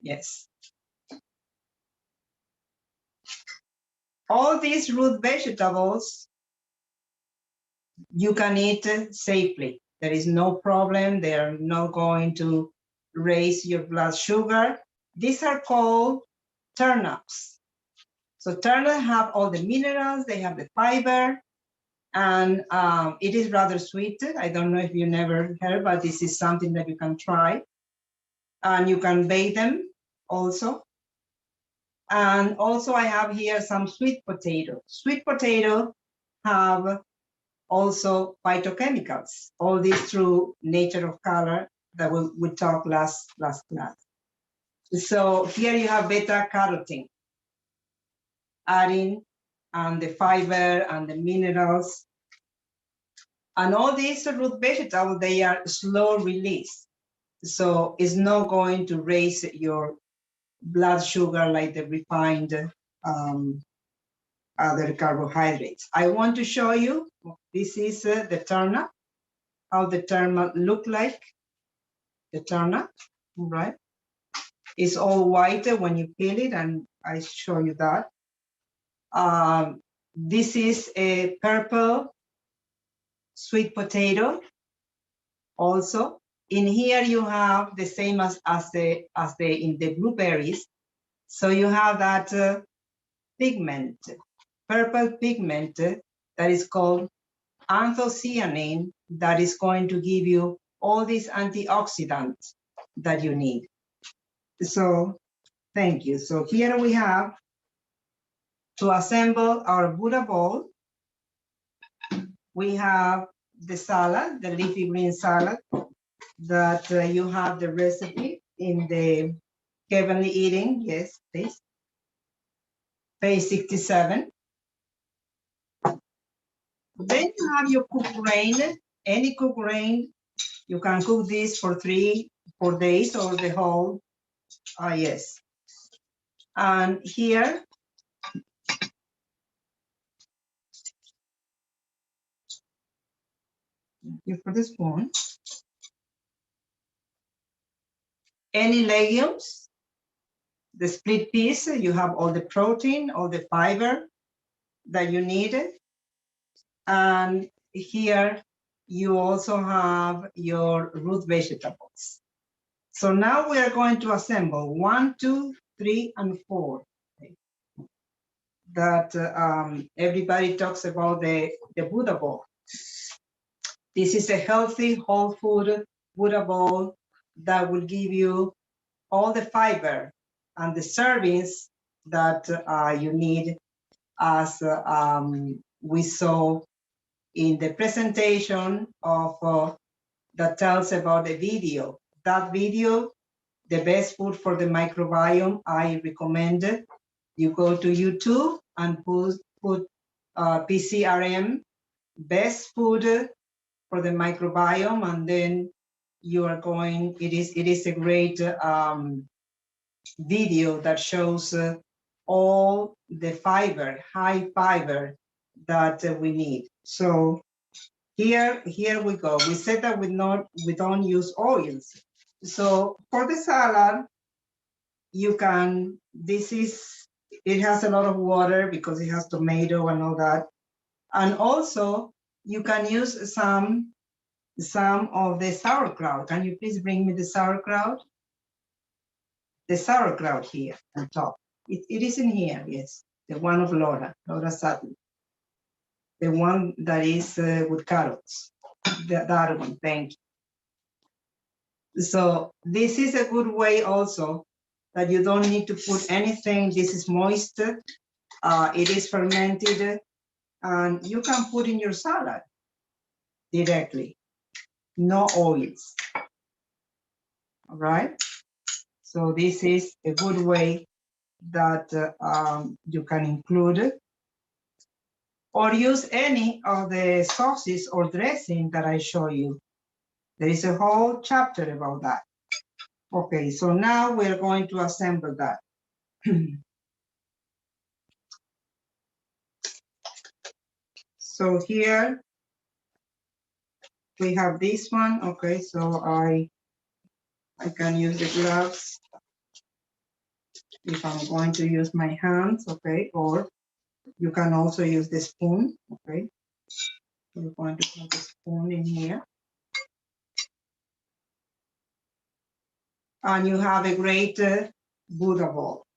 Speaker 2: Yes. All these root vegetables you can eat safely. There is no problem. They are not going to raise your blood sugar. These are called turnips. So turnips have all the minerals, they have the fiber, and it is rather sweet. I don't know if you never heard, but this is something that you can try. And you can bake them also. And also I have here some sweet potato. Sweet potato have also phytochemicals, all this through nature of color that we talked last class. So here you have beta carotene, adding and the fiber and the minerals. And all these root vegetables, they are slow release. So it's not going to raise your blood sugar like the refined other carbohydrates. I want to show you, this is the turnip, how the turnip look like, the turnip, right? It's all white when you peel it, and I show you that. This is a purple sweet potato also. In here you have the same as in the blueberries. So you have that pigment, purple pigment that is called anthocyanin, that is going to give you all these antioxidants that you need. So thank you. So here we have, to assemble our Buddha bowl, we have the salad, the leafy green salad, that you have the recipe in the Heavenly Eating. Yes, please. Page 67. Then you have your cooked grain, any cooked grain. You can cook this for 3-4 days or the whole, yes. And here, for the spoon, any legumes, the split peas, you have all the protein, all the fiber that you need. And here you also have your root vegetables. So now we are going to assemble 1, 2, 3, and 4. That everybody talks about the Buddha bowl. This is a healthy, whole food Buddha bowl that will give you all the fiber and the servings that you need, as we saw in the presentation of that tells about the video. That video, the best food for the microbiome, I recommend it. You go to YouTube and put PCRM, best food for the microbiome, and then you are going, it is a great video that shows all the fiber, high fiber that we need. So here we go. We said that we don't use oils. So for the salad, you can, it has a lot of water because it has tomato and all that. And also you can use some some of the sauerkraut. Can you please bring me the sauerkraut? The sauerkraut here on top. It is in here, yes. The one of Laura Sutton. The one that is with carrots. That one, thank you. So this is a good way also that you don't need to put anything. This is moist. It is fermented. And you can put in your salad directly. No oils. All right. So this is a good way that you can include it, or use any of the sauces or dressing that I show you. There is a whole chapter about that. Okay, so now we're going to assemble that. So here we have this one. Okay, so I can use the gloves if I'm going to use my hands, okay, or you can also use the spoon, okay. We're going to put the spoon in here. And you have a great Buddha bowl.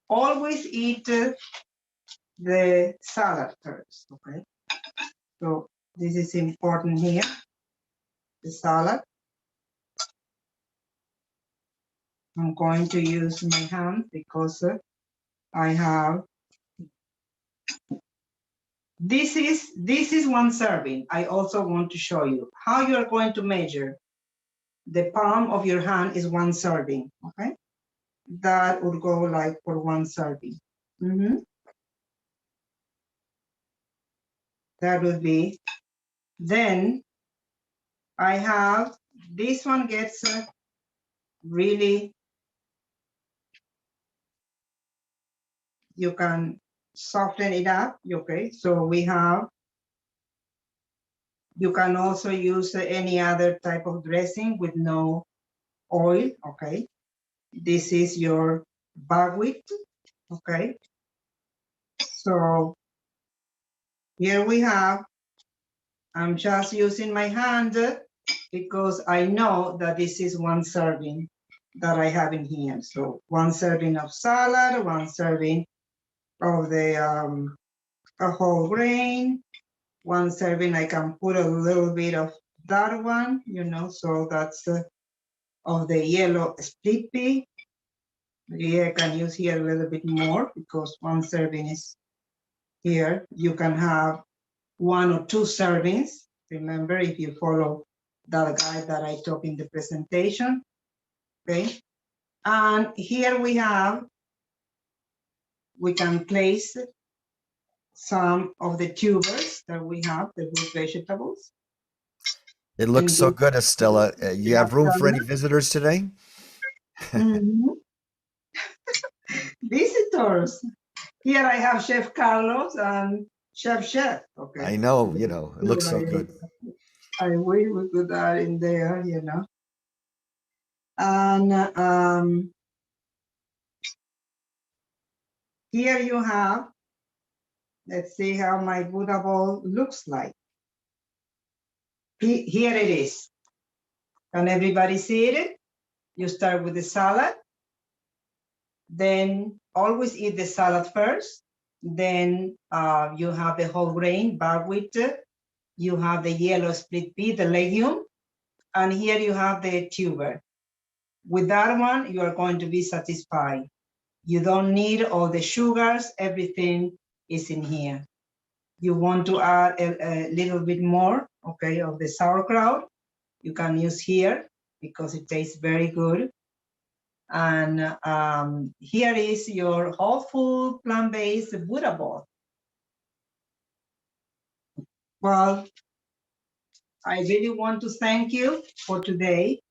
Speaker 2: Always eat the salad first, okay? So this is important here, the salad. I'm going to use my hand because I have, this is one serving. I also want to show you how you're going to measure. The palm of your hand is one serving, okay? That would go like for one serving. That would be, then I have, this one gets really, you can soften it up, okay? So we have, you can also use any other type of dressing with no oil, okay? This is your buckwheat, okay? So here we have, I'm just using my hand because I know that this is one serving that I have in here. So one serving of salad, one serving of the a whole grain, one serving, I can put a little bit of that one, you know, so that's of the yellow split pea. Yeah, I can use here a little bit more because one serving is here. You can have 1 or 2 servings. Remember, if you follow that guide that I took in the presentation, okay? And here we have, we can place some of the tubers that we have, the root vegetables.
Speaker 1: It looks so good, Estela. You have room for any visitors today?
Speaker 2: Visitors. Here I have Chef Carlos and Chef. Okay.
Speaker 1: I know, you know, it looks so good.
Speaker 2: I wish we could add in there, you know. And here you have, let's see how my Buddha bowl looks like. Here it is. Can everybody see it? You start with the salad. Then always eat the salad first. Then you have the whole grain, buckwheat. You have the yellow split pea, the legume. And here you have the tuber. With that one, you are going to be satisfied. You don't need all the sugars. Everything is in here. You want to add a little bit more, okay, of the sauerkraut. You can use here because it tastes very good. And here is your whole food plant-based Buddha bowl. Well, I really want to thank you for today.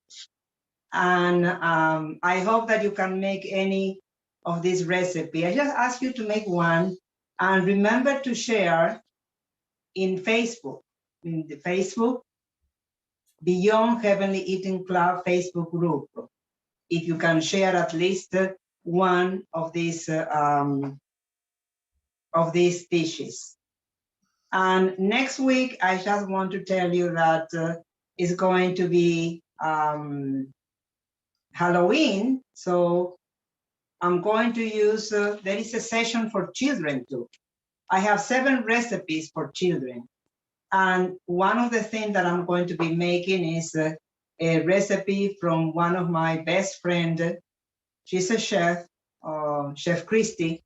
Speaker 2: And I hope that you can make any of this recipe. I just ask you to make one and remember to share in Facebook, in the Facebook Beyond Heavenly Eating Club Facebook group. If you can share at least one of these dishes. And next week, I just want to tell you that it's going to be Halloween. So I'm going to use, there is a session for children too. I have 7 recipes for children. And one of the things that I'm going to be making is a recipe from one of my best friends. She's a chef, Chef Christy,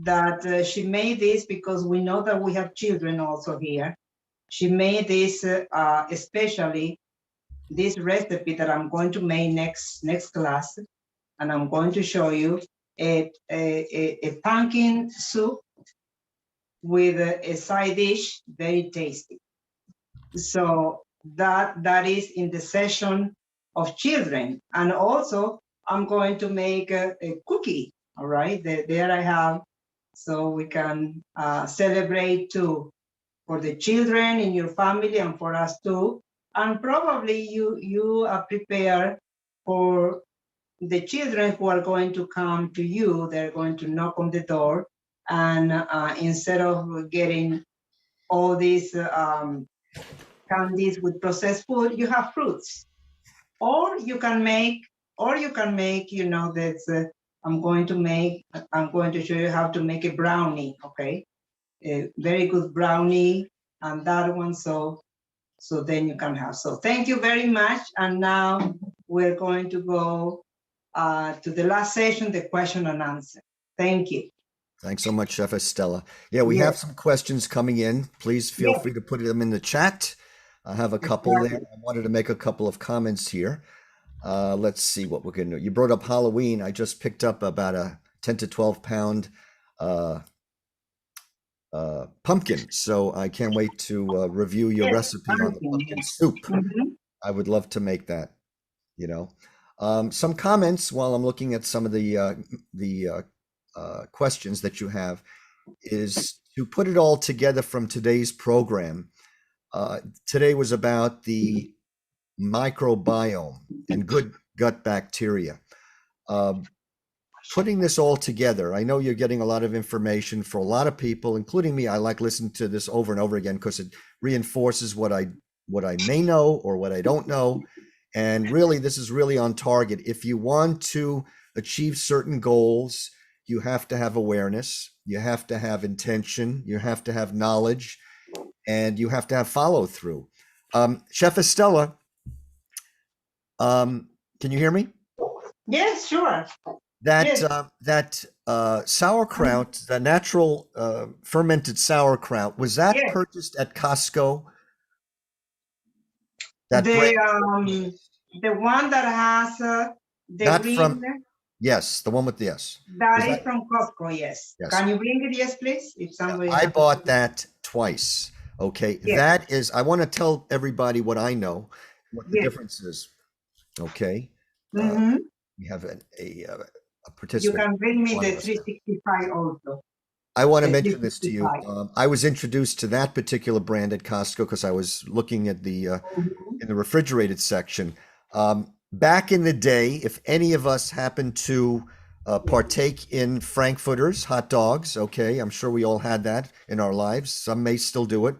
Speaker 2: that she made this because we know that we have children also here. She made this especially this recipe that I'm going to make next class, and I'm going to show you a pumpkin soup with a side dish, very tasty. So that is in the session of children, and also I'm going to make a cookie. All right, there I have, so we can celebrate too for the children in your family and for us too. And probably you are prepared for the children who are going to come to you. They're going to knock on the door, and instead of getting all these candies with processed food, you have fruits. Or you can make, you know, that's I'm going to show you how to make a brownie, okay? A very good brownie, and that one, so then you can have. So thank you very much. And now we're going to go to the last session, the question and answer. Thank you.
Speaker 1: Thanks so much, Chef Estela. Yeah, we have some questions coming in. Please feel free to put them in the chat. I have a couple there. I wanted to make a couple of comments here. Let's see what we're going to do. You brought up Halloween. I just picked up about a 10 to 12 pound pumpkin. So I can't wait to review your recipe on the pumpkin soup. I would love to make that, you know. Some comments while I'm looking at some of the questions that you have is to put it all together from today's program. Today was about the microbiome and good gut bacteria. Putting this all together, I know you're getting a lot of information for a lot of people, including me. I like listening to this over and over again because it reinforces what I may know or what I don't know. And really, this is really on target. If you want to achieve certain goals, you have to have awareness, you have to have intention, you have to have knowledge, and you have to have follow through. Chef Estela, can you hear me?
Speaker 2: Yes, sure.
Speaker 1: That sauerkraut, the natural fermented sauerkraut, was that purchased at Costco? That
Speaker 2: the one that has the
Speaker 1: not
Speaker 2: green.
Speaker 1: From, yes, the one with the yes.
Speaker 2: That is from Costco. Yes. Can you bring it? Yes, please. If somebody.
Speaker 1: I bought that twice. Okay, that is. I want to tell everybody what I know, what the difference is. Okay. We have a participant.
Speaker 2: You can bring me the 365 also.
Speaker 1: I want to mention this to you. I was introduced to that particular brand at Costco because I was looking at the in the refrigerated section. Back in the day, if any of us happened to partake in Frankfurters, hot dogs, okay, I'm sure we all had that in our lives. Some may still do it,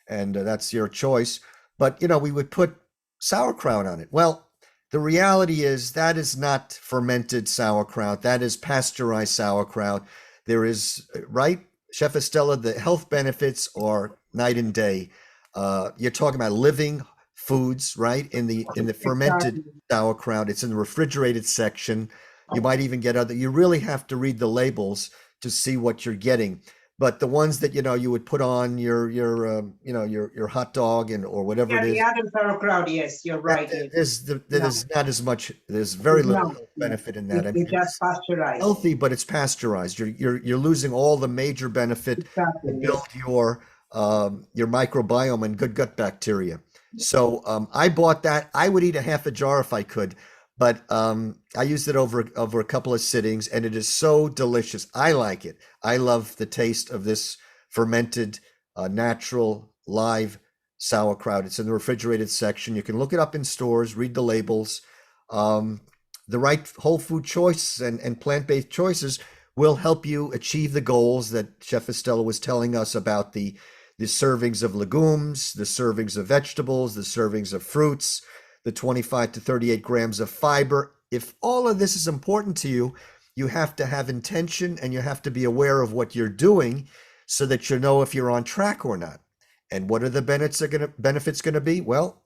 Speaker 1: and that's your choice. But, you know, we would put sauerkraut on it. Well, the reality is that is not fermented sauerkraut. That is pasteurized sauerkraut. There is, right, Chef Estela, the health benefits are night and day. You're talking about living foods, right? In the fermented sauerkraut, it's in the refrigerated section. You might even get other, you really have to read the labels to see what you're getting. But the ones that, you know, you would put on your hot dog and or whatever it is.
Speaker 2: The other sauerkraut, yes, you're right.
Speaker 1: There's not as much. There's very little benefit in that.
Speaker 2: It's just pasteurized.
Speaker 1: Healthy, but it's pasteurized. You're losing all the major benefit to build your microbiome and good gut bacteria. So I bought that. I would eat a half a jar if I could, but I used it over a couple of sittings, and it is so delicious. I like it. I love the taste of this fermented, natural, live sauerkraut. It's in the refrigerated section. You can look it up in stores, read the labels. The right whole food choice and plant-based choices will help you achieve the goals that Chef Estela was telling us about, the the servings of legumes, the servings of vegetables, the servings of fruits, the 25 to 38 grams of fiber. If all of this is important to you, you have to have intention and you have to be aware of what you're doing so that you know if you're on track or not. And what are the benefits going to be? Well,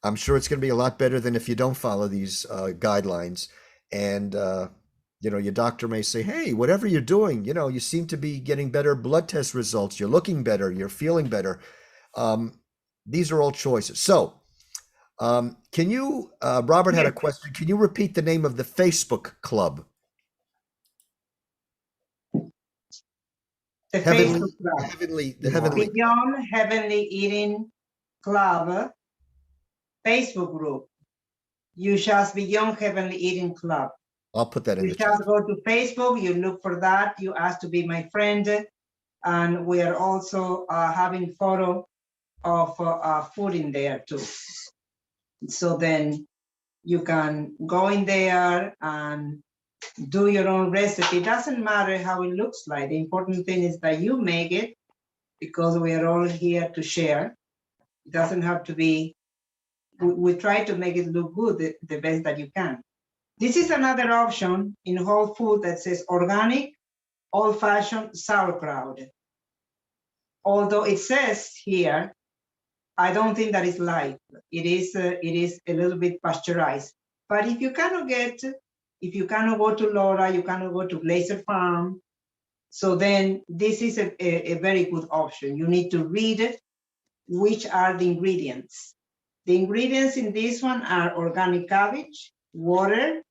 Speaker 1: I'm sure it's going to be a lot better than if you don't follow these guidelines. And, your doctor may say, hey, whatever you're doing, you seem to be getting better blood test results. You're looking better. You're feeling better. These are all choices. So can you, Robert had a question. Can you repeat the name of the Facebook club?
Speaker 2: The
Speaker 1: Heavenly,
Speaker 2: Facebook Club.
Speaker 1: the Heavenly.
Speaker 2: Beyond Heavenly Eating Club Facebook group. You just Beyond Heavenly Eating Club.
Speaker 1: I'll put that in
Speaker 2: You
Speaker 1: the chat.
Speaker 2: just go to Facebook, you look for that, you ask to be my friend, and we are also having photo of food in there too. So then you can go in there and do your own recipe. It doesn't matter how it looks like. The important thing is that you make it, because we are all here to share. It doesn't have to be, we try to make it look good, the best that you can. This is another option in Whole Food that says organic, old-fashioned sauerkraut. Although it says here, I don't think that is live. It is a little bit pasteurized. But if you cannot go to Laura, you cannot go to Glacier Farm, so then this is a very good option. You need to read it, which are the ingredients. The ingredients in this one are organic cabbage, water,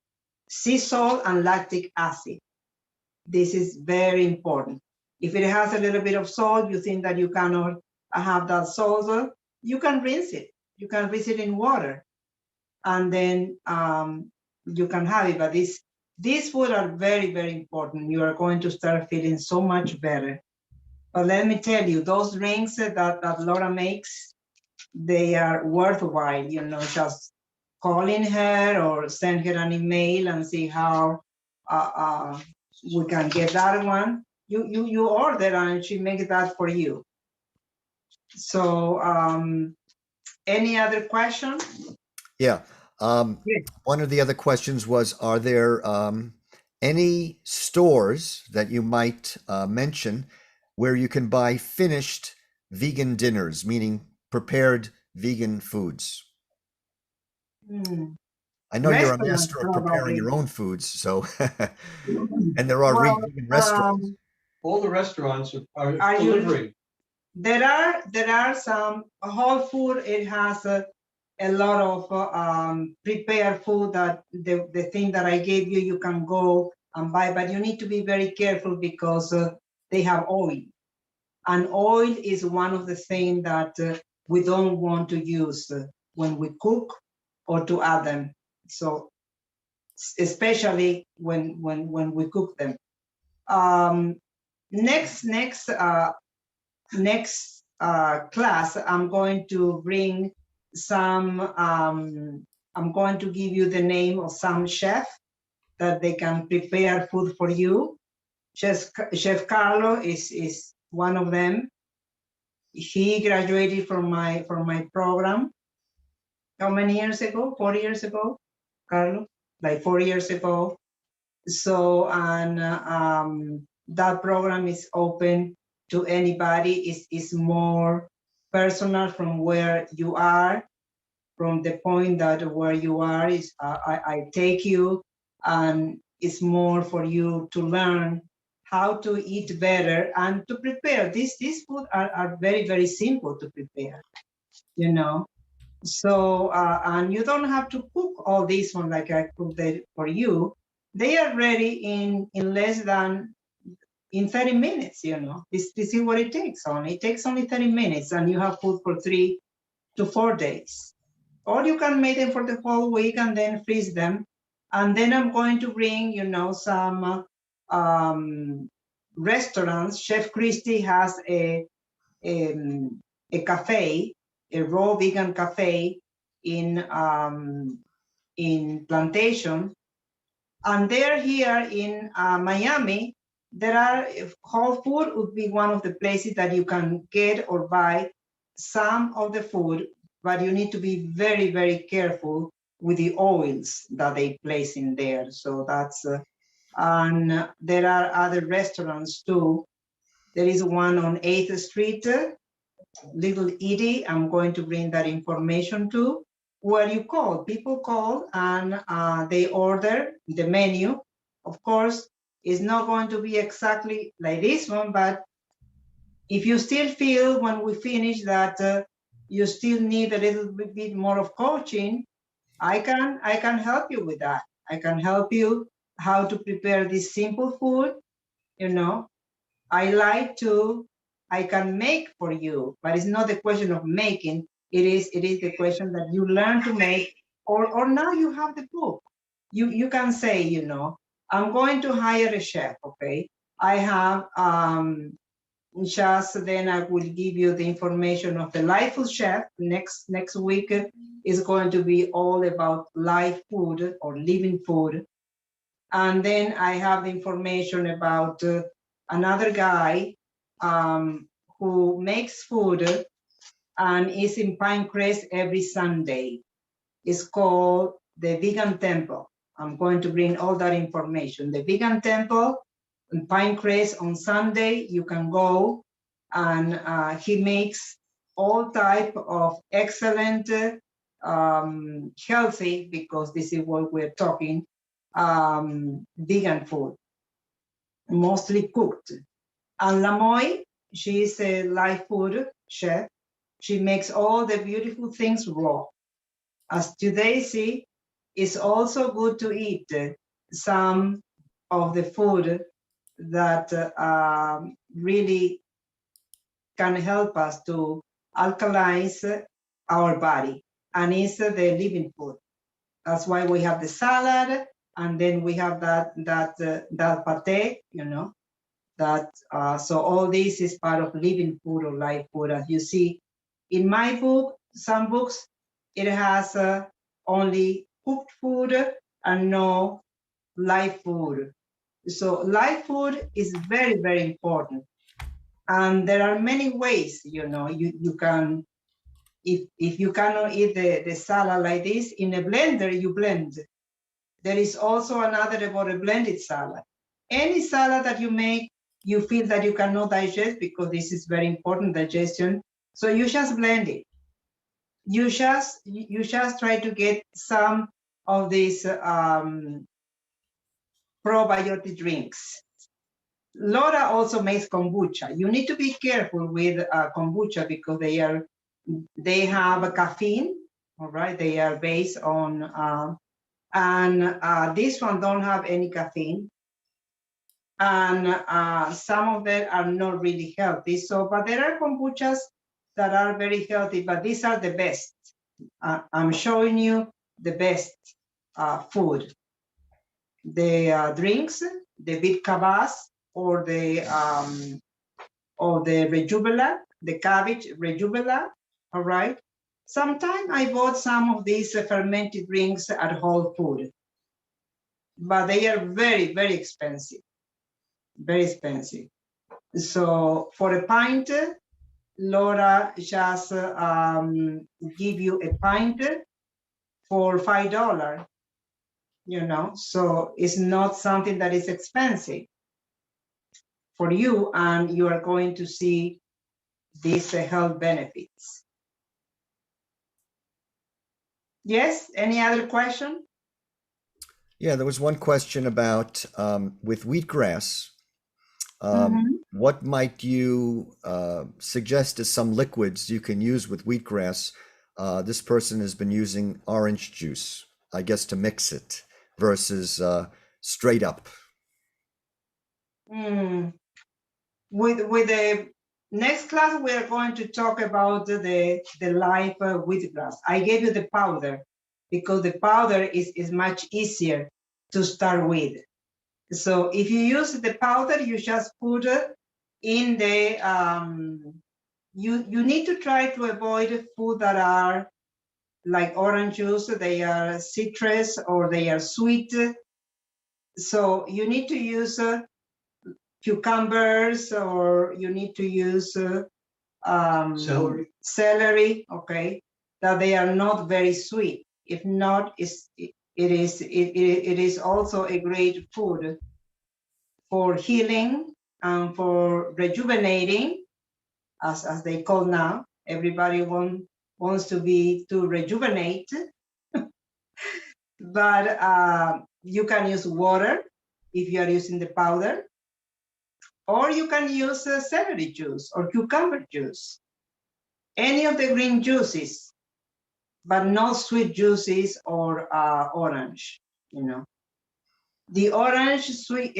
Speaker 2: sea salt, and lactic acid. This is very important. If it has a little bit of salt, you think that you cannot have that salt, you can rinse it. You can rinse it in water, and then you can have it. But these food are very, very important. You are going to start feeling so much better. But let me tell you, those drinks that Laura makes, they are worthwhile, just calling her or send her an email and see how we can get that one. You order and she makes that for you. So any other question?
Speaker 1: Yeah.
Speaker 2: Yes.
Speaker 1: One of the other questions was, are there any stores that you might mention where you can buy finished vegan dinners, meaning prepared vegan foods? I know you're a master of preparing your own foods, so and there are vegan restaurants.
Speaker 3: All the restaurants are delivering.
Speaker 2: There are some Whole Food. It has a lot of prepared food that the thing that I gave you, you can go and buy, but you need to be very careful because they have oil, and oil is one of the things that we don't want to use when we cook or to add them. So especially when we cook them. Next class, I'm going to bring some, I'm going to give you the name of some chef that they can prepare food for you. Chef Carlo is one of them. He graduated from my program. How many years ago? 4 years ago, Carlo? Like 4 years ago. So, and that program is open to anybody. It's more personal from where you are, from the point that where you are is I take you, and it's more for you to learn how to eat better and to prepare. These food are very, very simple to prepare, So, and you don't have to cook all this one like I cooked it for you. They are ready in less than in 30 minutes, This is what it takes only. It takes only 30 minutes and you have food for 3 to 4 days. Or you can make them for the whole week and then freeze them. And then I'm going to bring, some restaurants. Chef Christie has a cafe, a raw vegan cafe in Plantation. And they're here in Miami. There are, Whole Food would be one of the places that you can get or buy some of the food, but you need to be very, very careful with the oils that they place in there. So that's, and there are other restaurants too. There is one on 8th Street, Little Edie. I'm going to bring that information too, where you call, people call and they order the menu. Of course, it's not going to be exactly like this one, but if you still feel when we finish that you still need a little bit more of coaching, I can help you with that. I can help you how to prepare this simple food. You know, I can make for you, but it's not the question of making. It is the question that you learn to make, or now you have the book. You can say, you know, I'm going to hire a chef, okay? I have just then I will give you the information of the Life Chef. Next week is going to be all about live food or living food. And then I have the information about another guy who makes food and is in Pinecrest every Sunday. It's called the Vegan Temple. I'm going to bring all that information. The Vegan Temple in Pinecrest on Sunday, you can go and he makes all type of excellent, healthy, because this is what we're talking, vegan food, mostly cooked. And Lamoy, she is a live food chef. She makes all the beautiful things raw. As today, see, it's also good to eat some of the food that really can help us to alkalize our body, and it's the living food. That's why we have the salad, and then we have that pate, you know, that so all this is part of living food or live food. As you see in my book, some books, it has only cooked food and no live food. So live food is very, very important. And there are many ways, you know, you can, if you cannot eat the salad like this, in a blender, you blend. There is also another about a blended salad. Any salad that you make, you feel that you cannot digest, because this is very important, digestion. So you just blend it. You just try to get some of these probiotic drinks. Laura also makes kombucha. You need to be careful with kombucha because they have a caffeine, all right? They are based on, and this one don't have any caffeine. And some of them are not really healthy. So, but there are kombuchas that are very healthy, but these are the best. I'm showing you the best food. The drinks, the bit kvass, or the rejubela, the cabbage rejubela, all right? Sometimes I bought some of these fermented drinks at Whole Food, but they are very, very expensive, very expensive. So for a pint, Laura just give you a pint for $5, you know, so it's not something that is expensive for you, and you are going to see these health benefits. Yes, any other question?
Speaker 1: Yeah, there was one question about with wheatgrass. What might you suggest as some liquids you can use with wheatgrass? This person has been using orange juice, I guess, to mix it versus straight up.
Speaker 2: With the next class, we are going to talk about the live wheatgrass. I gave you the powder because the powder is much easier to start with. So if you use the powder, you just put it in the, you need to try to avoid food that are like orange juice, they are citrus or they are sweet. So you need to use cucumbers, or you need to use
Speaker 3: Celery.
Speaker 2: okay, that they are not very sweet. If not, it is also a great food for healing and for rejuvenating, as they call now. Everybody wants to rejuvenate, but you can use water if you are using the powder, or you can use celery juice or cucumber juice, any of the green juices, but no sweet juices or orange, you know. The orange sweet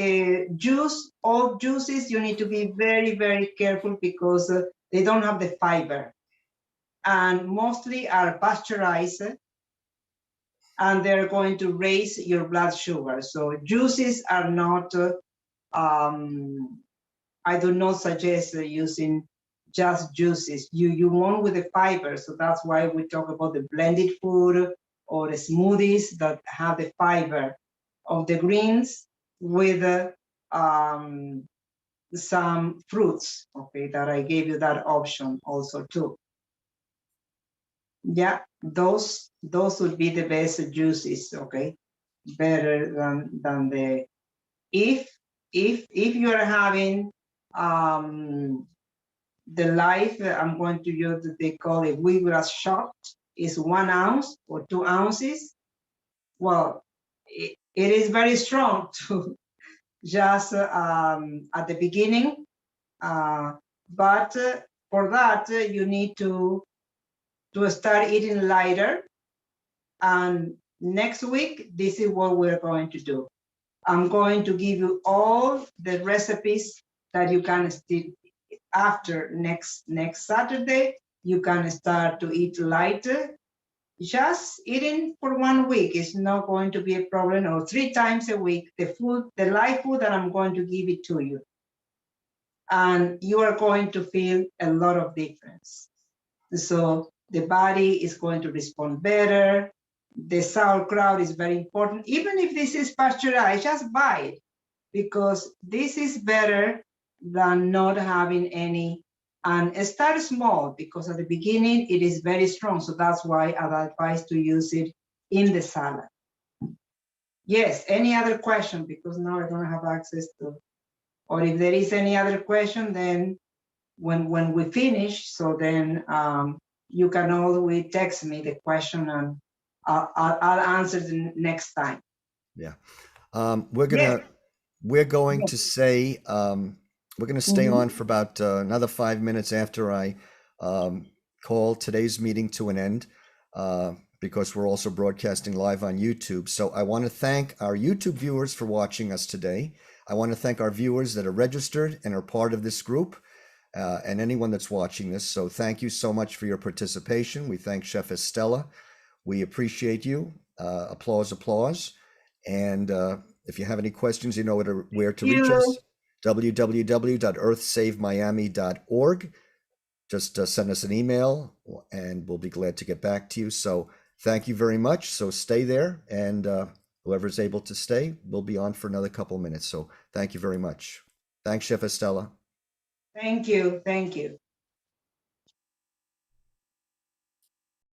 Speaker 2: juice, all juices, you need to be very, very careful because they don't have the fiber and mostly are pasteurized, and they're going to raise your blood sugar. So juices are not, I do not suggest using just juices. You want with the fiber. So that's why we talk about the blended food or the smoothies that have the fiber of the greens with some fruits, okay, that I gave you that option also too. Yeah, those would be the best juices, okay, better than the, if you are having the Life, I'm going to use, they call it wheatgrass shot, is 1 ounce or 2 ounces. Well, it is very strong to just at the beginning, but for that you need to start eating lighter. And next week, this is what we're going to do. I'm going to give you all the recipes that you can still, after next Saturday, you can start to eat lighter. Just eating for 1 week is not going to be a problem, or 3 times a week, the light food that I'm going to give it to you. And you are going to feel a lot of difference. So the body is going to respond better. The sauerkraut is very important. Even if this is pasteurized, just buy it, because this is better than not having any. And start small, because at the beginning it is very strong. So that's why I advise to use it in the salad. Yes, any other question? Because now I don't have access to, or if there is any other question, then when we finish, so then you can always text me the question, and I'll answer the next time.
Speaker 1: Yeah. We're going to say, we're going to stay on for about another 5 minutes after I call today's meeting to an end, because we're also broadcasting live on YouTube. So I want to thank our YouTube viewers for watching us today. I want to thank our viewers that are registered and are part of this group, and anyone that's watching this. So thank you so much for your participation. We thank Chef Estela. We appreciate you. Applause, applause. And if you have any questions, you know where to reach us. www.earthsavemiami.org. Just send us an email and we'll be glad to get back to you. So thank you very much. So stay there, and whoever's able to stay, we'll be on for another couple minutes. So thank you very much. Thanks, Chef Estela.
Speaker 2: Thank you. Thank you.